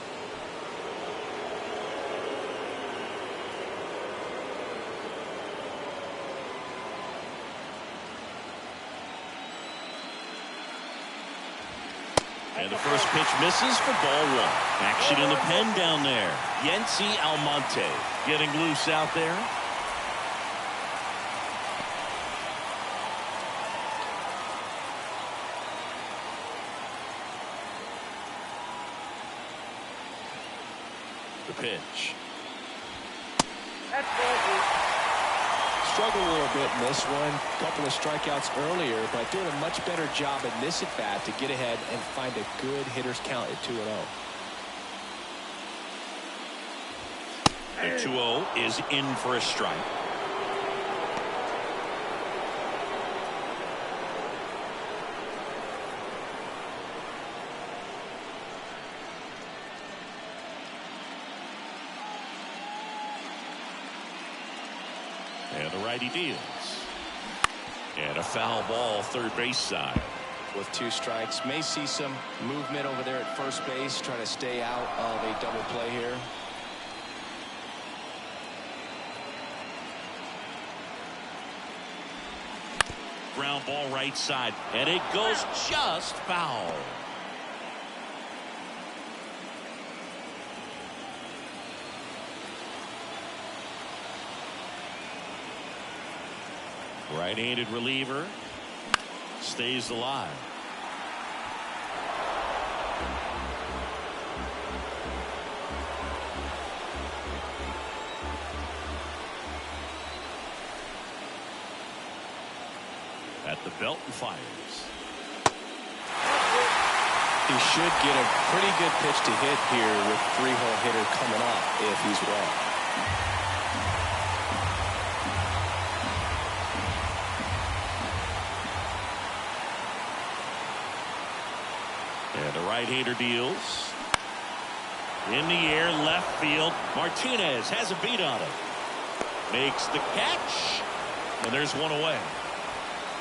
And the first pitch misses for ball 1. Action in the pen down there. Yency Almonte getting loose out there. The pitch. Struggled a little bit in this one. Couple of strikeouts earlier, but doing a much better job in this at-bat to get ahead and find a good hitter's count at 2-0. The 2-0 is in for a strike. And the righty deals. And a foul ball third base side. With 2 strikes, may see some movement over there at first base, trying to stay out of a double play here. Ground ball right side, and it goes just foul. Right-handed reliever stays alive. At The belt and fires. He should get a pretty good pitch to hit here with 3-hole hitter coming up if he's well. And the right-hander deals. In the air, left field. Martinez has a beat on him. Makes the catch. And there's one away.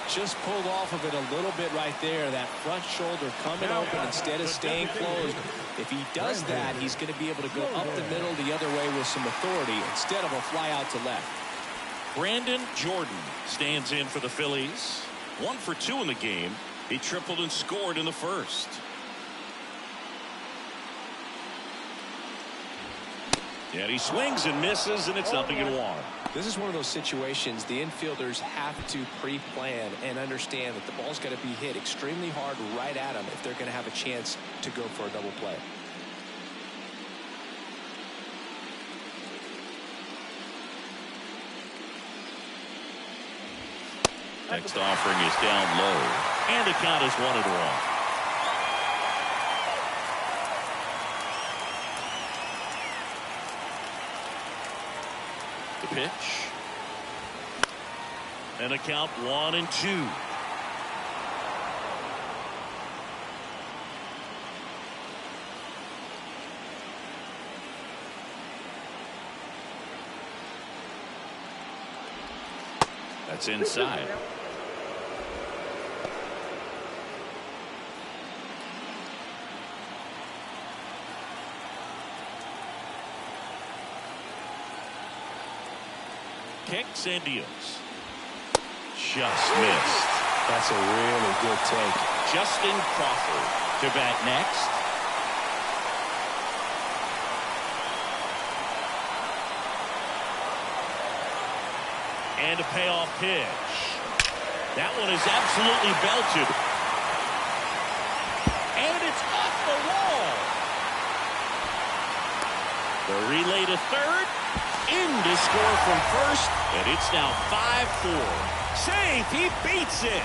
Just pulled off of it a little bit right there. That front shoulder coming open instead of staying closed. If he does that, he's going to be able to go up the middle the other way with some authority instead of a fly out to left. Brandon Jordan stands in for the Phillies. 1 for 2 in the game. He tripled and scored in the first. And he swings and misses, and it's 0-1. This is one of those situations the infielders have to pre-plan and understand that the ball's got to be hit extremely hard right at them if they're going to have a chance to go for a double play. Next offering is down low, and the count is 1-1. The pitch. And a count 1-2. That's inside. Kicks and deals. Just missed. That's a really good take. Justin Crawford to bat next. And a payoff pitch. That one is absolutely belted. And it's off the wall. The relay to third. In to score from first, and it's now 5-4. Safe, he beats it.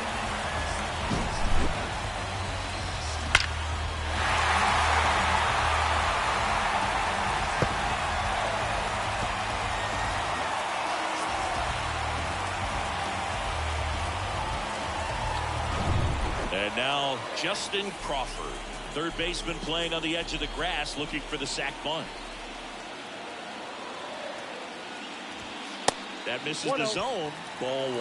And now Justin Crawford, third baseman playing on the edge of the grass, looking for the sac bunt. That misses the zone. Ball 1.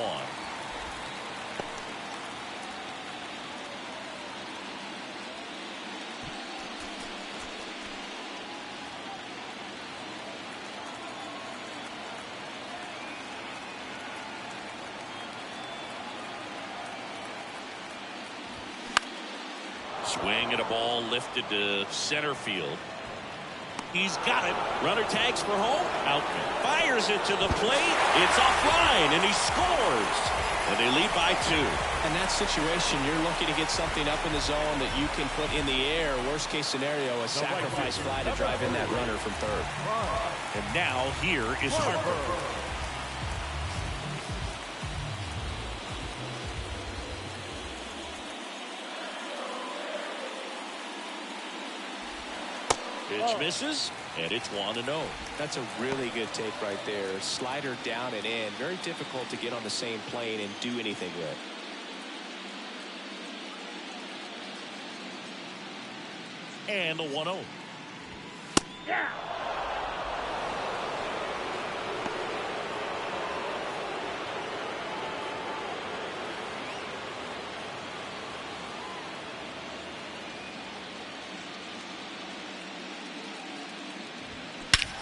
Swing and a ball lifted to center field. He's got it. Runner tags for home. Out. Fires it to the plate. It's offline, and he scores. And they lead by 2. In that situation, you're looking to get something up in the zone that you can put in the air. Worst case scenario, a sacrifice fly to drive in that runner from third. And now here is Harper. Pitch misses, and it's 1-0. That's a really good take right there. Slider down and in. Very difficult to get on the same plane and do anything with. And the 1-0. Yeah.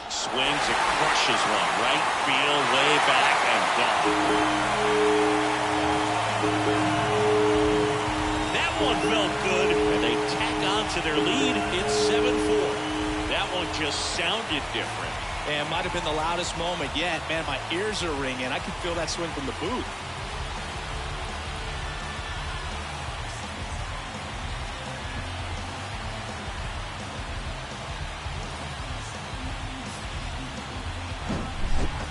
Swings and crushes one. Right field, way back, and gone. That one felt good, and they tack on to their lead. It's 7-4. That one just sounded different. And might have been the loudest moment yet. Man, my ears are ringing. I can feel that swing from the booth.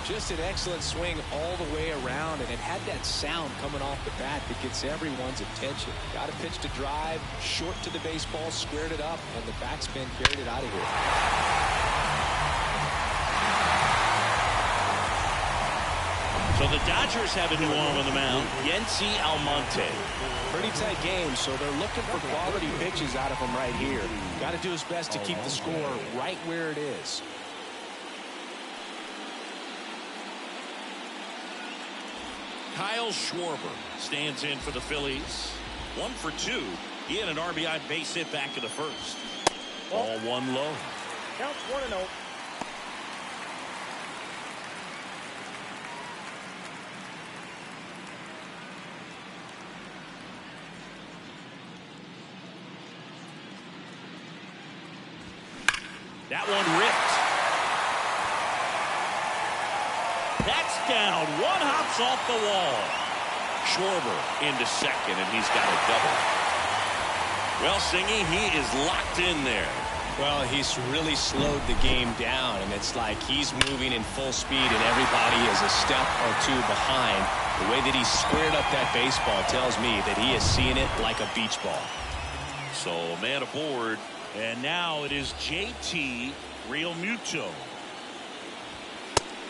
Just an excellent swing all the way around, and it had that sound coming off the bat that gets everyone's attention. Got a pitch to drive, short to the baseball, squared it up, and the backspin carried it out of here. So the Dodgers have a new arm on the mound, Yency Almonte. Pretty tight game, so they're looking for quality pitches out of him right here. Got to do his best to keep the score right where it is. Kyle Schwarber stands in for the Phillies. 1 for 2. He had an RBI base hit back in the first. Ball 1 low. Counts 1-0. That one ripped. That's down. One hops off the wall. Schwarber into second, and he's got a double. Well, Singy, he is locked in there. Well, he's really slowed the game down, and it's like he's moving in full speed, and everybody is a step or two behind. The way that he squared up that baseball tells me that he is seeing it like a beach ball. So, man aboard. And now it is JT Realmuto.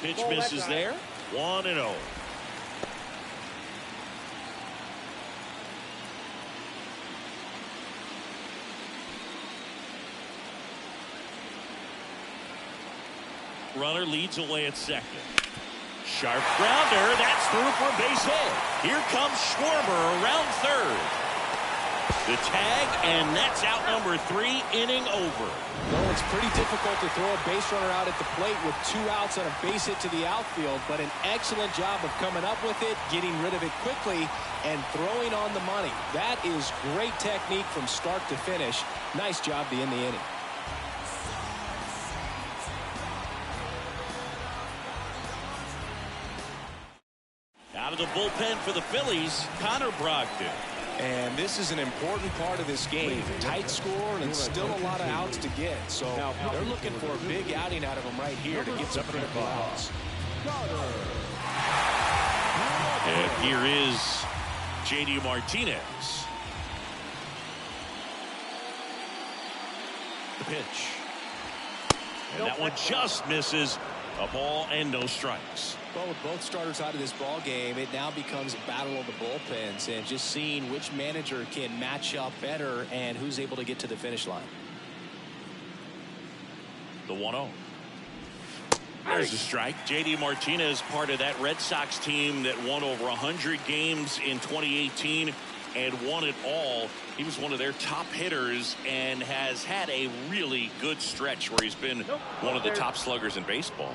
Pitch misses there. 1-0. Runner leads away at second. Sharp grounder. That's through for a base hit. Here comes Schwarber around third. The tag, and that's out number 3, inning over. Well, it's pretty difficult to throw a base runner out at the plate with 2 outs on a base hit to the outfield, but an excellent job of coming up with it, getting rid of it quickly, and throwing on the money. That is great technique from start to finish. Nice job to end the inning. Out of the bullpen for the Phillies, Connor Brogdon. And this is an important part of this game. Tight score and still a lot of outs to get. So they're looking for a big outing out of them right here to get some critical outs. And here is J.D. Martinez. The pitch. And that one just misses. A ball and no strikes. Well, with both starters out of this ball game, it now becomes a battle of the bullpens and just seeing which manager can match up better and who's able to get to the finish line. The 1-0. There's a strike. J.D. Martinez, part of that Red Sox team that won over 100 games in 2018 and won it all. He was one of their top hitters and has had a really good stretch where he's been one of the top sluggers in baseball.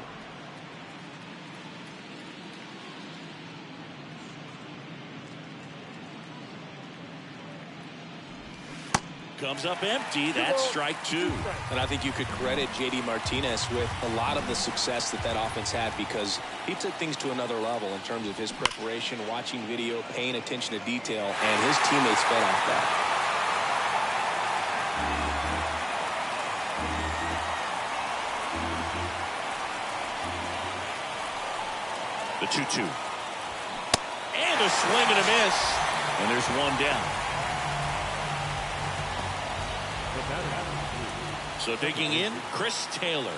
Comes up empty. That's strike 2. And I think you could credit J.D. Martinez with a lot of the success that offense had because he took things to another level in terms of his preparation, watching video, paying attention to detail, and his teammates fed off that. The 2-2. And a swing and a miss. And there's one down. So digging in, Chris Taylor.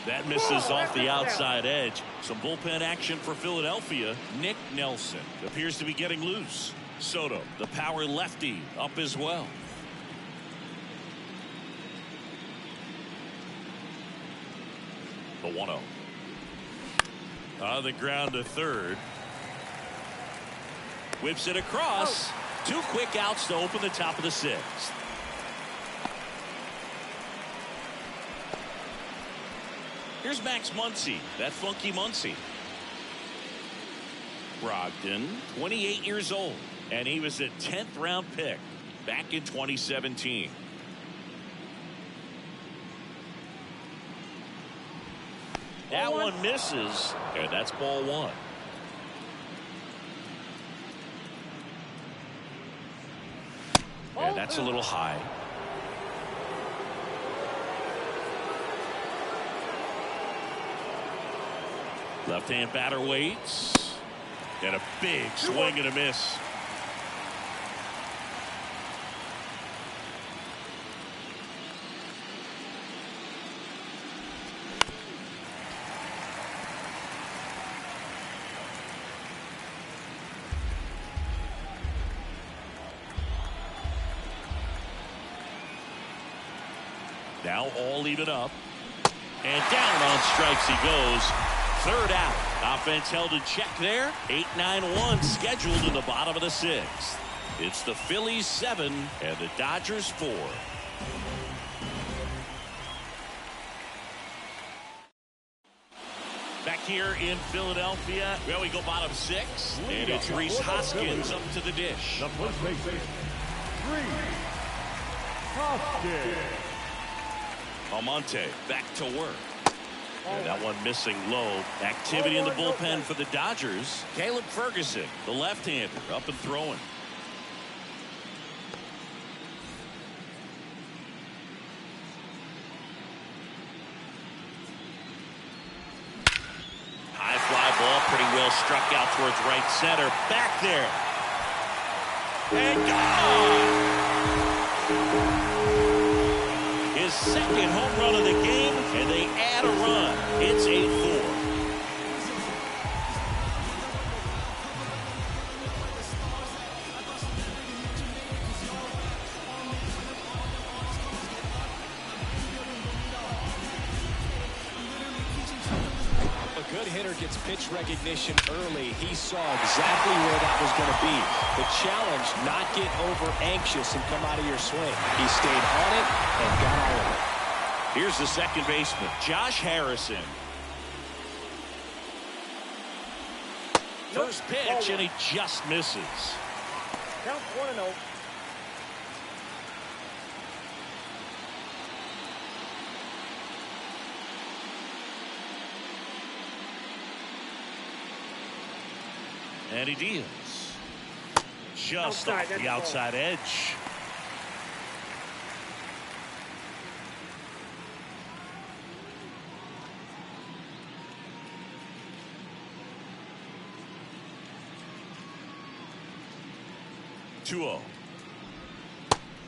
That misses off the outside edge. Some bullpen action for Philadelphia. Nick Nelson appears to be getting loose. Soto, the power lefty, up as well. The 1-0. On the ground to third. Whips it across. 2 quick outs to open the top of the 6th. Here's Max Muncy. That funky Muncy. Brogdon, 28 years old. And he was a 10th round pick back in 2017. That one misses, and that's ball one. And that's a little high. Left-hand batter waits. And a big swing and a miss. Now all even up. And down on strikes he goes. Third out. Offense held in check there. 8-9-1 scheduled in the bottom of the sixth. It's the Phillies 7 and the Dodgers 4. Back here in Philadelphia, well, we go bottom six, and it's Rhys Hoskins up to the dish. The first baseman, Rhys Hoskins. Almonte back to work. And that one missing low. Activity in the bullpen for the Dodgers. Caleb Ferguson, the left-hander, up and throwing. High fly ball, pretty well struck out towards right center. Back there. And gone! His second home run of the game, and they add a run. It's 8-4. A good hitter gets pitch recognition early. He saw exactly where that was going to be. The challenge, not get over anxious and come out of your swing. He stayed on it and got all of it. Here's the second baseman, Josh Harrison. First pitch, and he just misses. Count 1-0. And he deals. Just off the outside edge.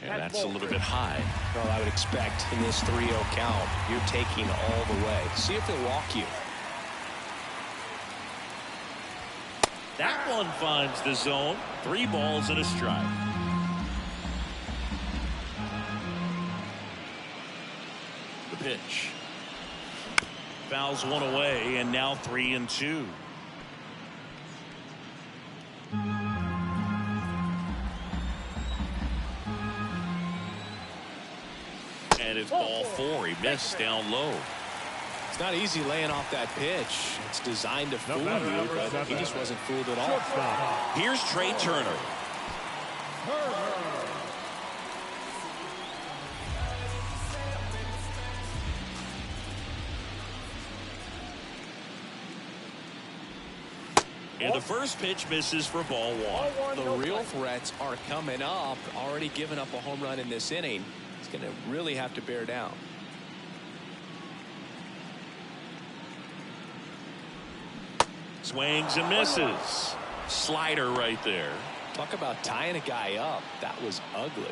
And that's a little bit high. Well, I would expect in this 3-0 count, you're taking all the way. See if they'll walk you. That one finds the zone. 3 balls and a strike. The pitch. Fouls one away, and now 3-2. And it's ball 4. He missed down low. It's not easy laying off that pitch. It's designed to fool you, but he just wasn't fooled at all. Here's Trey Turner. And the first pitch misses for ball 1. The real threats are coming up. Already given up a home run in this inning. He's going to really have to bear down. Swings and misses. Slider right there. Talk about tying a guy up. That was ugly.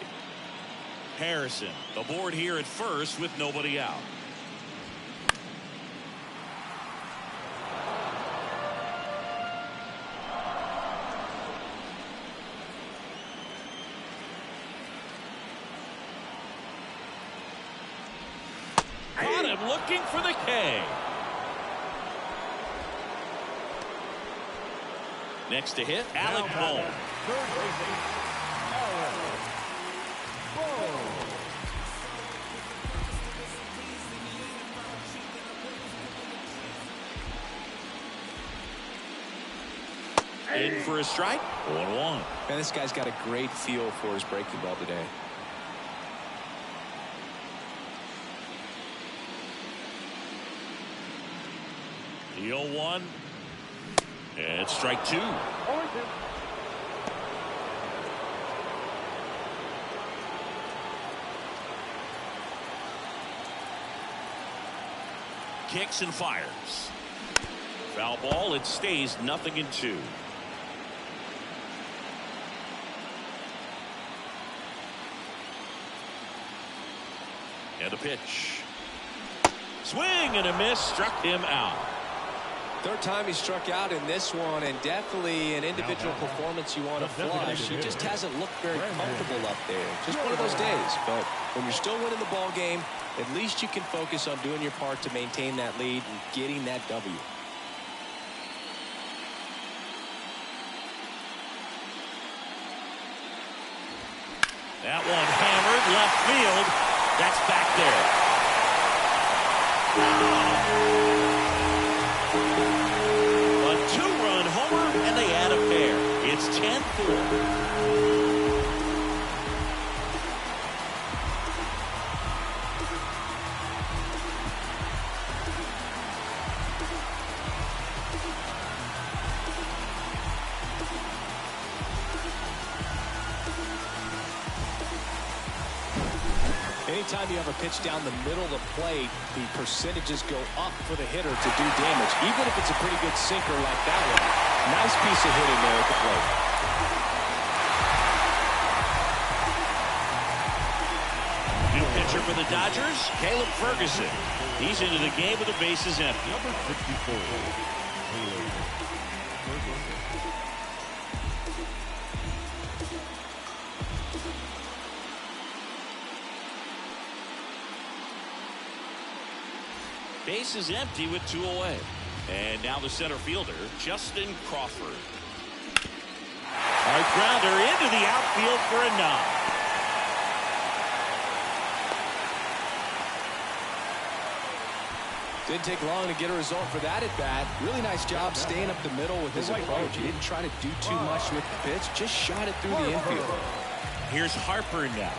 Harrison aboard here at first with nobody out. Got him looking for the K. Next to hit, Alec Bohm. In for a strike, 1-1. Man, this guy's got a great feel for his breaking ball today. The 0-1. And strike 2. 0-2. Kicks and fires. Foul ball. It stays 0-2. And a pitch. Swing and a miss. Struck him out. Third time he struck out in this one, and definitely an individual performance you want to flush. He just hasn't looked very comfortable up there. Just one of those days. But when you're still winning the ball game, at least you can focus on doing your part to maintain that lead and getting that W. That one hammered left field. That's back there. A 2-run homer, and they add a pair. It's 10-4. Anytime you have a pitch down the middle of the plate, the percentages go up for the hitter to do damage, even if it's a pretty good sinker like that one. Nice piece of hitting there at the plate. New pitcher for the Dodgers, Caleb Ferguson. He's into the game with the bases empty. Number 64. Base is empty with 2 away. And now the center fielder, Justin Crawford. A grounder into the outfield for a knock. Didn't take long to get a result for that at bat. Really nice job staying up the middle with his approach. He didn't try to do too much with the pitch, just shot it through the infield. Here's Harper now.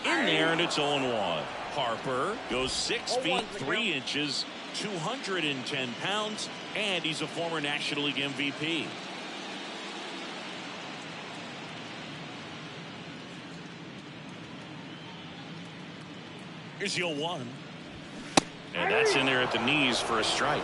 In there, and it's 0-1. Harper goes 6 feet 3 inches, 210 pounds, and he's a former National League MVP. Here's the 0-1. And that's in there at the knees for a strike.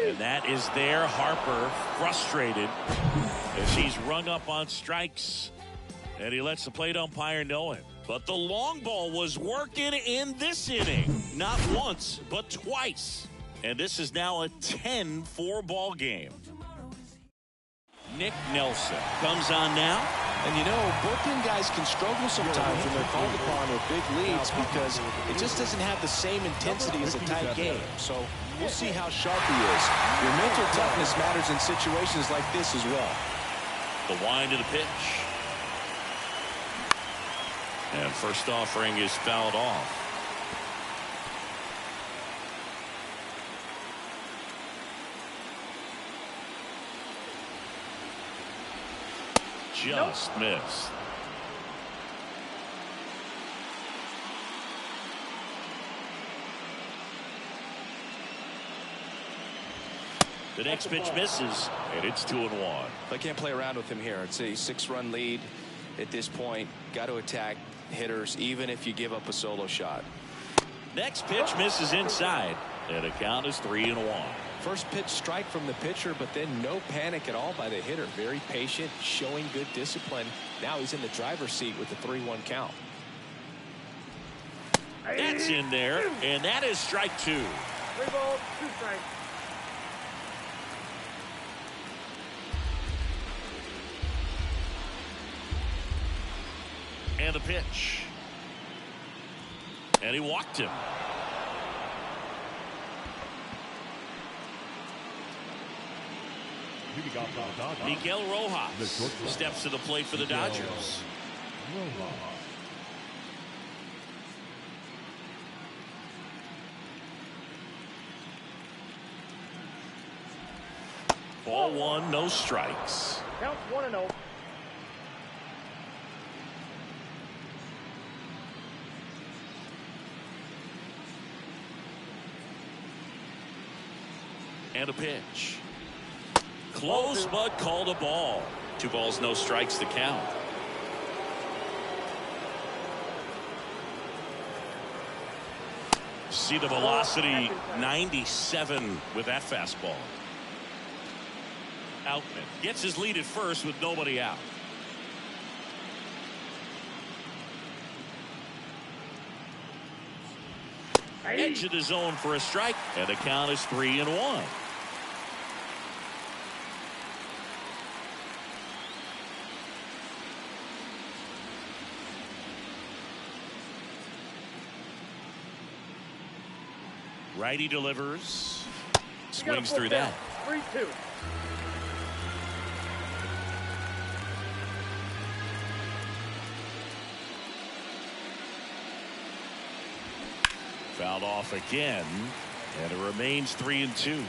And that is there. Harper frustrated as he's rung up on strikes. And he lets the plate umpire know it. But the long ball was working in this inning. Not once, but twice. And this is now a 10-4 ball game. Nick Nelson comes on now. And you know, bullpen guys can struggle sometimes when they're called upon with big leads because it just doesn't have the same intensity as a tight game. So we'll see how sharp he is. Your mental toughness matters in situations like this as well. The wind of the pitch. And first offering is fouled off. Just missed. The next pitch misses, and it's 2-1. I can't play around with him here. It's a 6-run lead at this point. Got to attack hitters, even if you give up a solo shot. Next pitch misses inside, and the count is 3-1. First pitch strike from the pitcher, but then no panic at all by the hitter. Very patient, showing good discipline. Now he's in the driver's seat with the 3-1 count. That's in there, and that is strike 2. 3 balls, 2 strikes. And the pitch. And he walked him. Leading off for the Dodgers, Miguel Rojas steps to the plate for the Dodgers. Ball one, no strikes. Count 1-0. And a pitch. Close, but called a ball. 2 balls, no strikes to count. See the velocity, 97 with that fastball. Outman gets his lead at first with nobody out. Edge of the zone for a strike, and the count is 3-1. Righty delivers. Swings through that. 3-2. Fouled off again, and it remains 3-2.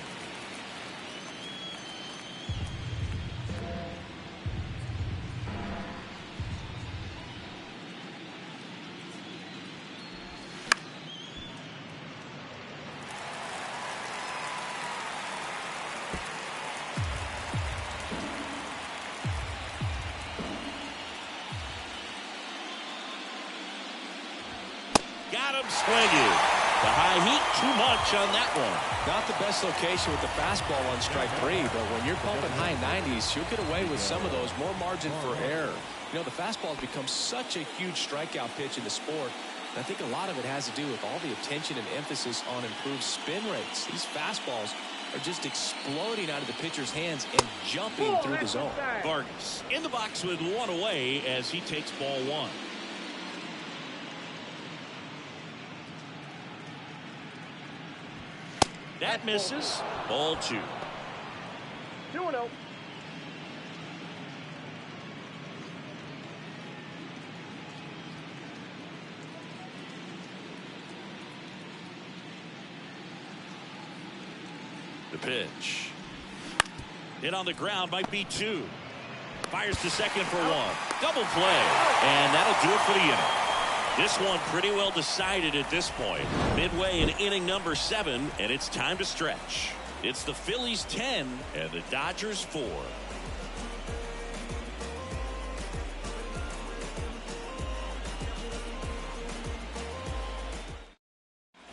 Got him swinging. The high heat, too much on that one. Not the best location with the fastball on strike 3, but when you're pumping high 90s, you'll get away with some of those, more margin for error. You know, the fastball has become such a huge strikeout pitch in the sport. And I think a lot of it has to do with all the attention and emphasis on improved spin rates. These fastballs are just exploding out of the pitcher's hands and jumping through the zone. Vargas in the box with 1 away as he takes ball 1. That misses. Ball 2. 2-0. The pitch. Hit on the ground, might be 2. Fires to second for 1. Double play. And that'll do it for the inning. This one pretty well decided at this point. Midway in inning number 7, and it's time to stretch. It's the Phillies 10 and the Dodgers 4.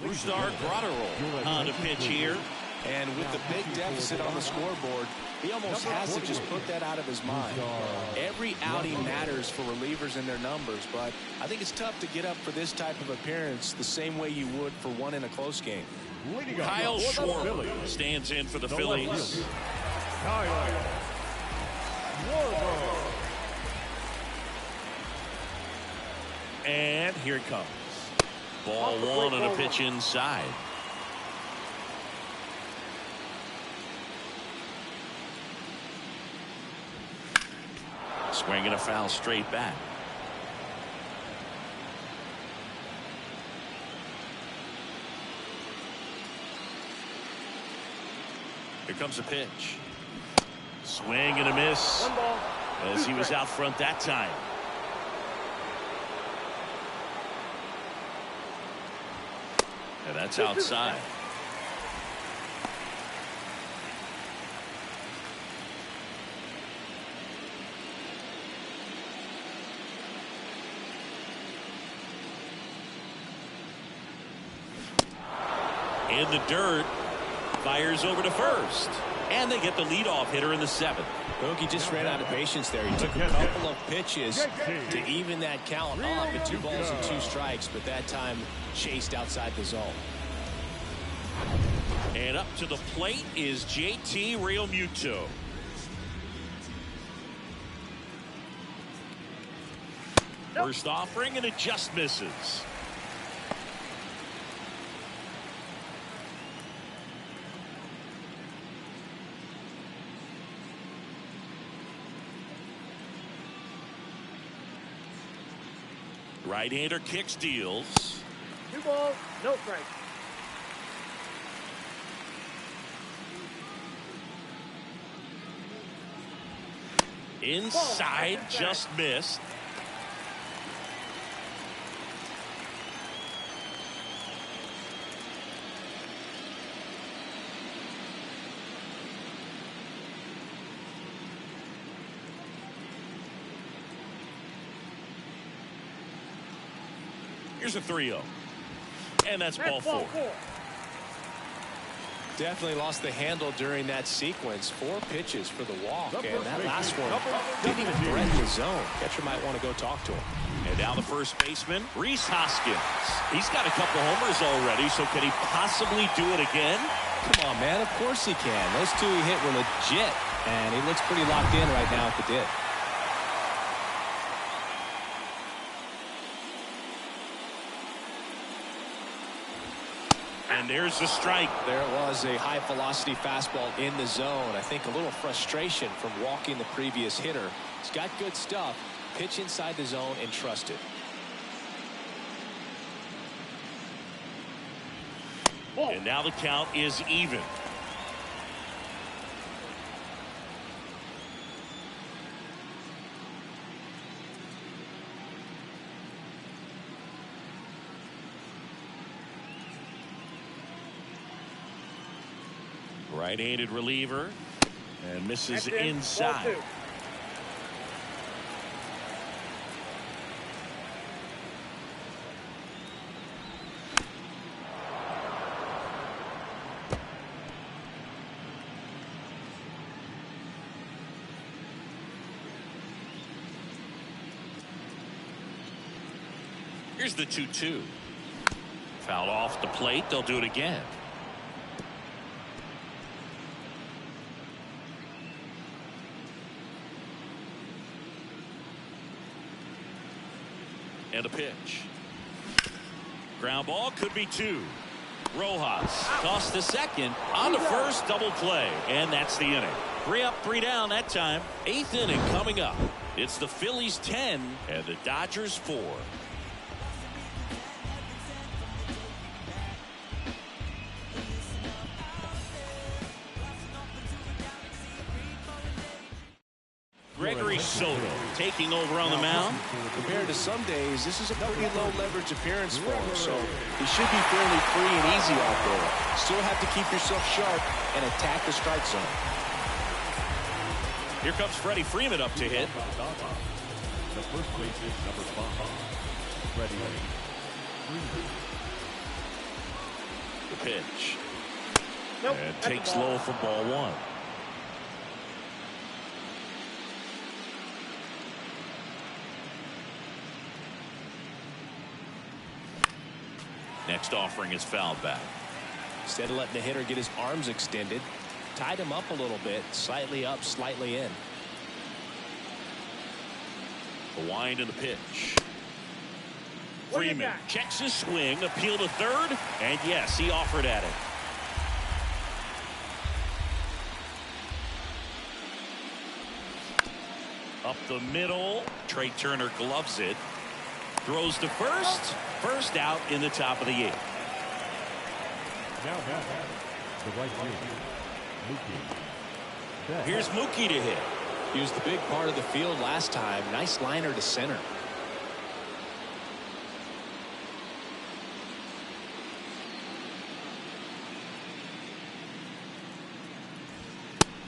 Brusdar Grotterol on the pitch here. And with the big deficit on the scoreboard, he almost has to just put that out of his mind. Every outing matters for relievers and their numbers, but I think it's tough to get up for this type of appearance the same way you would for one in a close game. Kyle Schwarber stands in for the Phillies. Kyle Schwarber. And here it comes. Ball 1 and a pitch inside. Swinging a foul straight back. Here comes a pitch. Swing and a miss. 1 ball. As he was out front that time. And that's outside. In the dirt. Fires over to first. And they get the leadoff hitter in the 7th. Bogey just ran out of patience there. He took a couple of pitches to even that count off at 2 balls and 2 strikes, but that time chased outside the zone. And up to the plate is JT Realmuto. First offering, and it just misses. Right-hander kicks, deals. 2 balls, no strikes. Inside, just missed. Here's a 3-0. And that's ball 4. Definitely lost the handle during that sequence. 4 pitches for the walk, and that last one didn't even threaten the zone. Catcher might want to go talk to him. And now the first baseman, Rhys Hoskins. He's got a couple homers already, so can he possibly do it again? Come on, man. Of course he can. Those 2 he hit were legit, and he looks pretty locked in right now at the dip. And there's the strike. There it was, a high-velocity fastball in the zone. I think a little frustration from walking the previous hitter. He's got good stuff. Pitch inside the zone and trust it. And now the count is even. Right-handed reliever, and misses inside. Here's the 2-2. Foul off the plate. They'll do it again. And a pitch. Ground ball, could be 2. Rojas tossed to second, on to first, double play, and that's the inning. 3 up, 3 down that time. 8th inning coming up. It's the Phillies 10 and the Dodgers 4. Gregory Soto taking over on the mound. Compared to some days, this is a pretty low leverage appearance for him, so he should be fairly free and easy out there. Still have to keep yourself sharp and attack the strike zone. Here comes Freddie Freeman up to hit. The first baseman, number 5, Freddie Freeman. The pitch. Nope, And takes low for ball 1. Next offering is fouled back. Instead of letting the hitter get his arms extended, tied him up a little bit, slightly up, slightly in. The wind and the pitch. Freeman checks his swing, appeal to third, and yes, he offered at it. Up the middle, Trey Turner gloves it. Throws to first. First out in the top of the 8th. Now, the right fielder, Mookie. Here's Mookie to hit. He was the big part of the field last time. Nice liner to center.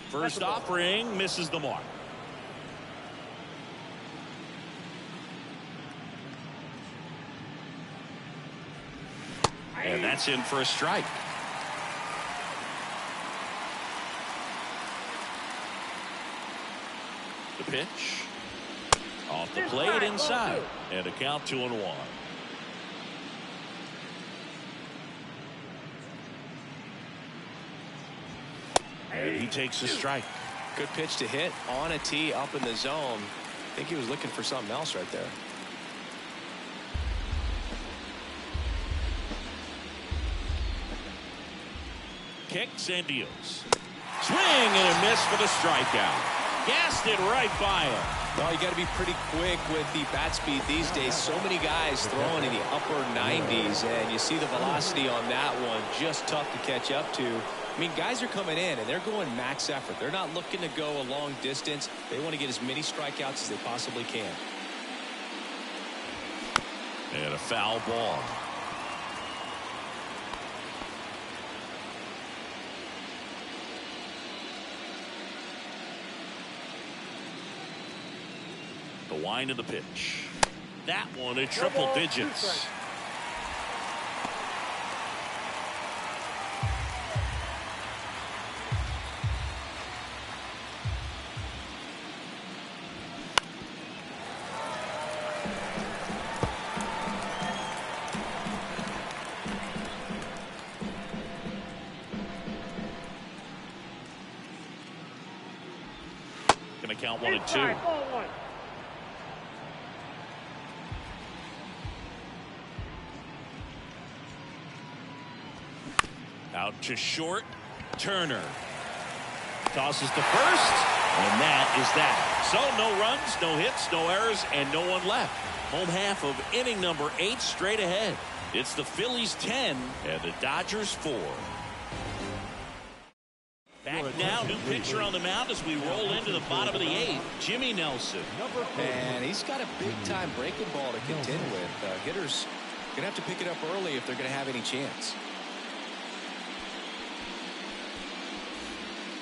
First offering misses the mark. And that's in for a strike. The pitch. Off the plate inside. And a count 2-1. And he takes a strike. Good pitch to hit on a tee up in the zone. I think he was looking for something else right there. Kicks and deals. Swing and a miss for the strikeout. Gassed it right by him. Well, you got to be pretty quick with the bat speed these days. So many guys throwing in the upper 90s, and you see the velocity on that one. Just tough to catch up to. I mean, guys are coming in, and they're going max effort. They're not looking to go a long distance. They want to get as many strikeouts as they possibly can. And a foul ball. The wind of the pitch. That one at triple digits. Gonna count 1-2. Out to short. Turner tosses to first, and that is that. So no runs, no hits, no errors, and no one left. Home half of inning number 8 straight ahead. It's the Phillies 10 and the Dodgers 4. Back now, new pitcher on the mound as we roll into the bottom of the 8th, Jimmy Nelson. And he's got a big-time breaking ball to contend with. Hitters going to have to pick it up early if they're going to have any chance.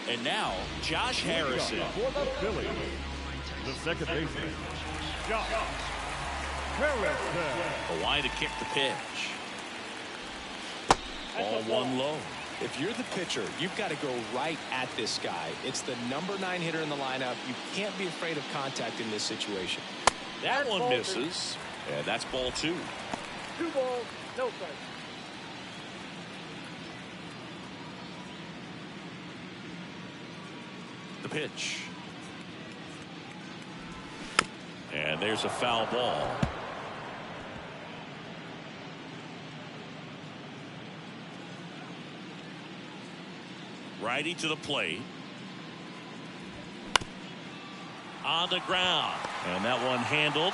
And now, Josh Harrison. For the Phillies, the second baseman, Josh Harrison. A line to kick the pitch. Ball one low. If you're the pitcher, you've got to go right at this guy. It's the number 9 hitter in the lineup. You can't be afraid of contact in this situation. That one misses. And that's ball 2. 2 balls, no strikes. The pitch. And there's a foul ball. Righty to the plate. On the ground. And that one handled.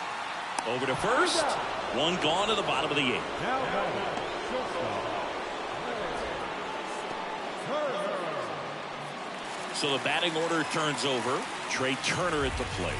Over to first. One gone to the bottom of the 8th. Now batting, shortstop, So the batting order turns over. Trey Turner at the plate.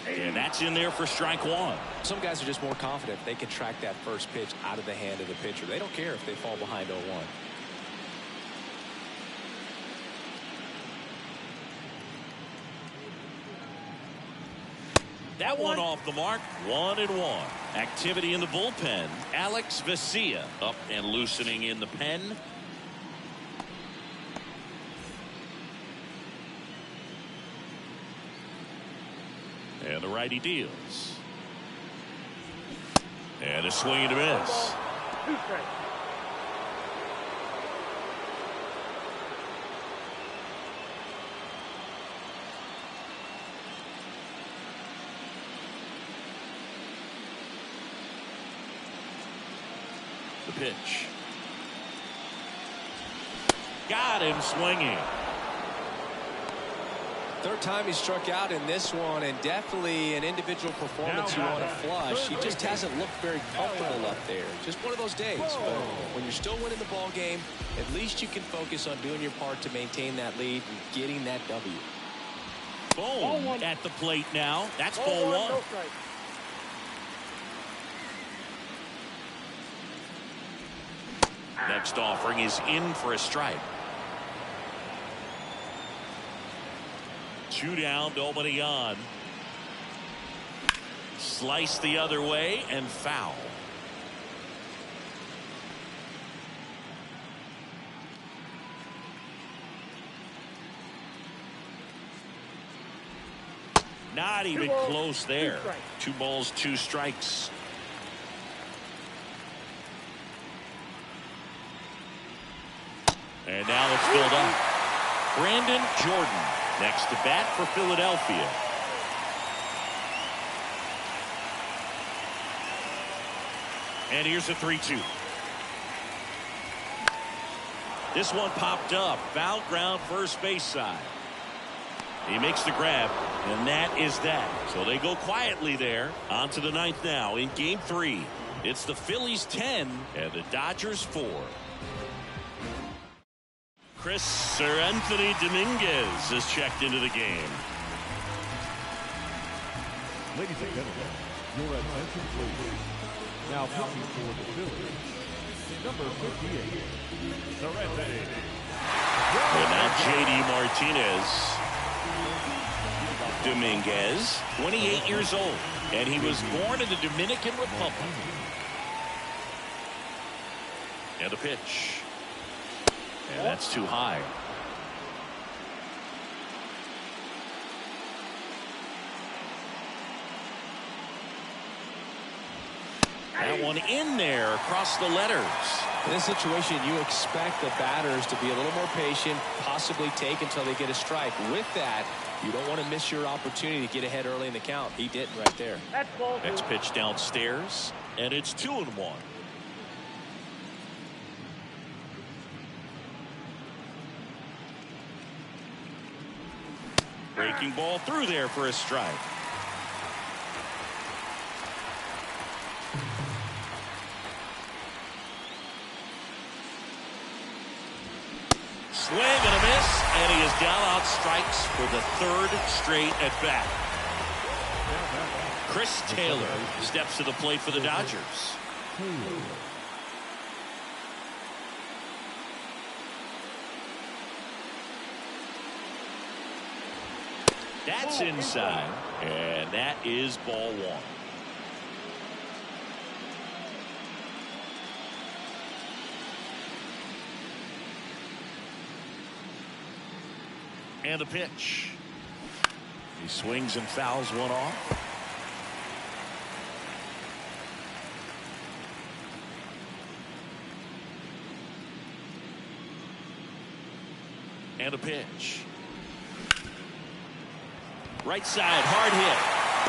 And that's in there for strike 1. Some guys are just more confident if they can track that first pitch out of the hand of the pitcher. They don't care if they fall behind 0-1. That one off the mark. 1-1. Activity in the bullpen. Alex Vesia up and loosening in the pen. And the righty deals. And a swing and a miss. 2 strikes. The pitch. Got him swinging. Third time he struck out in this one, and definitely an individual performance you want to flush. He just hasn't looked very comfortable up there. Just one of those days. But when you're still winning the ball game, at least you can focus on doing your part to maintain that lead and getting that W. Boom at the plate now. That's ball 1. No strikes. Next offering is in for a strike. 2 down, nobody on. Slice the other way and foul. Not even close there. 2 balls, 2 strikes. And now it's filled up. Brandon Jordan next to bat for Philadelphia. And here's a 3-2. This one popped up. Foul ground, first base side. He makes the grab, and that is that. So they go quietly there. On to the ninth now in Game 3. It's the Phillies 10 and the Dodgers 4. Anthony Dominguez is checked into the game. Ladies and gentlemen, your attention please. Now pitching for the Phillies, number 58, Serenity. And now J.D. Martinez. Dominguez, 28 years old, and he was born in the Dominican Republic. And a pitch. And that's too high. That one in there across the letters. In this situation, you expect the batters to be a little more patient, possibly take until they get a strike. With that, you don't want to miss your opportunity to get ahead early in the count. He did right there. That's ball. Next pitch downstairs, and it's 2-1. Breaking ball through there for a strike. Swing and a miss, and he is down on strikes for the third straight at bat. Chris Taylor steps to the plate for the Dodgers. That's inside, and that is ball one. And a pitch. He swings and fouls one off. And a pitch. Right side, hard hit.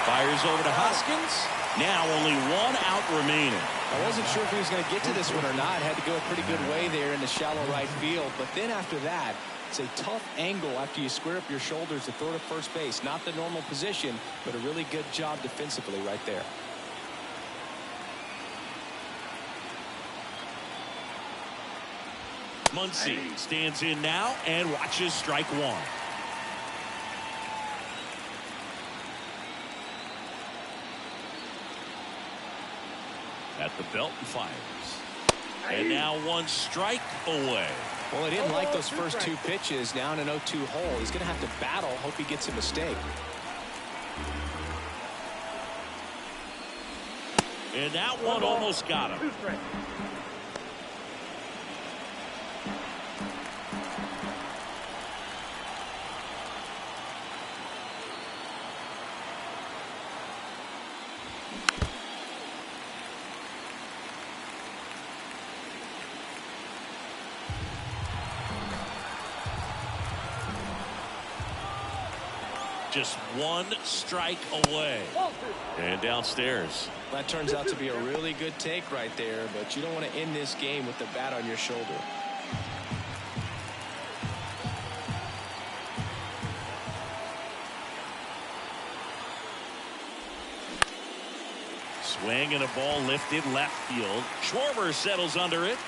Fires over to Hoskins. Now only one out remaining. I wasn't sure if he was going to get to this one or not. Had to go a pretty good way there in the shallow right field. But then after that, it's a tough angle after you square up your shoulders to throw to first base. Not the normal position, but a really good job defensively right there. Muncy stands in now and watches strike one. At the belt and fires. And now one strike away. Well, he didn't like those first two pitches. Now in an 0-2 hole. He's going to have to battle. Hope he gets a mistake. And that one almost got him. Just one strike away. And downstairs. That turns out to be a really good take right there, but you don't want to end this game with the bat on your shoulder. Swing and a ball lifted left field. Schwarber settles under it.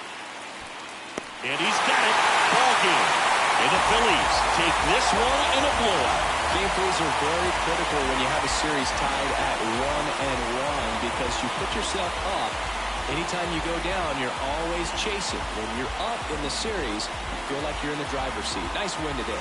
And he's got it. Ball game. And the Phillies take this one in a blowout. Game threes are very critical when you have a series tied at 1-1 because you put yourself up. Anytime you go down, you're always chasing. When you're up in the series, you feel like you're in the driver's seat. Nice win today.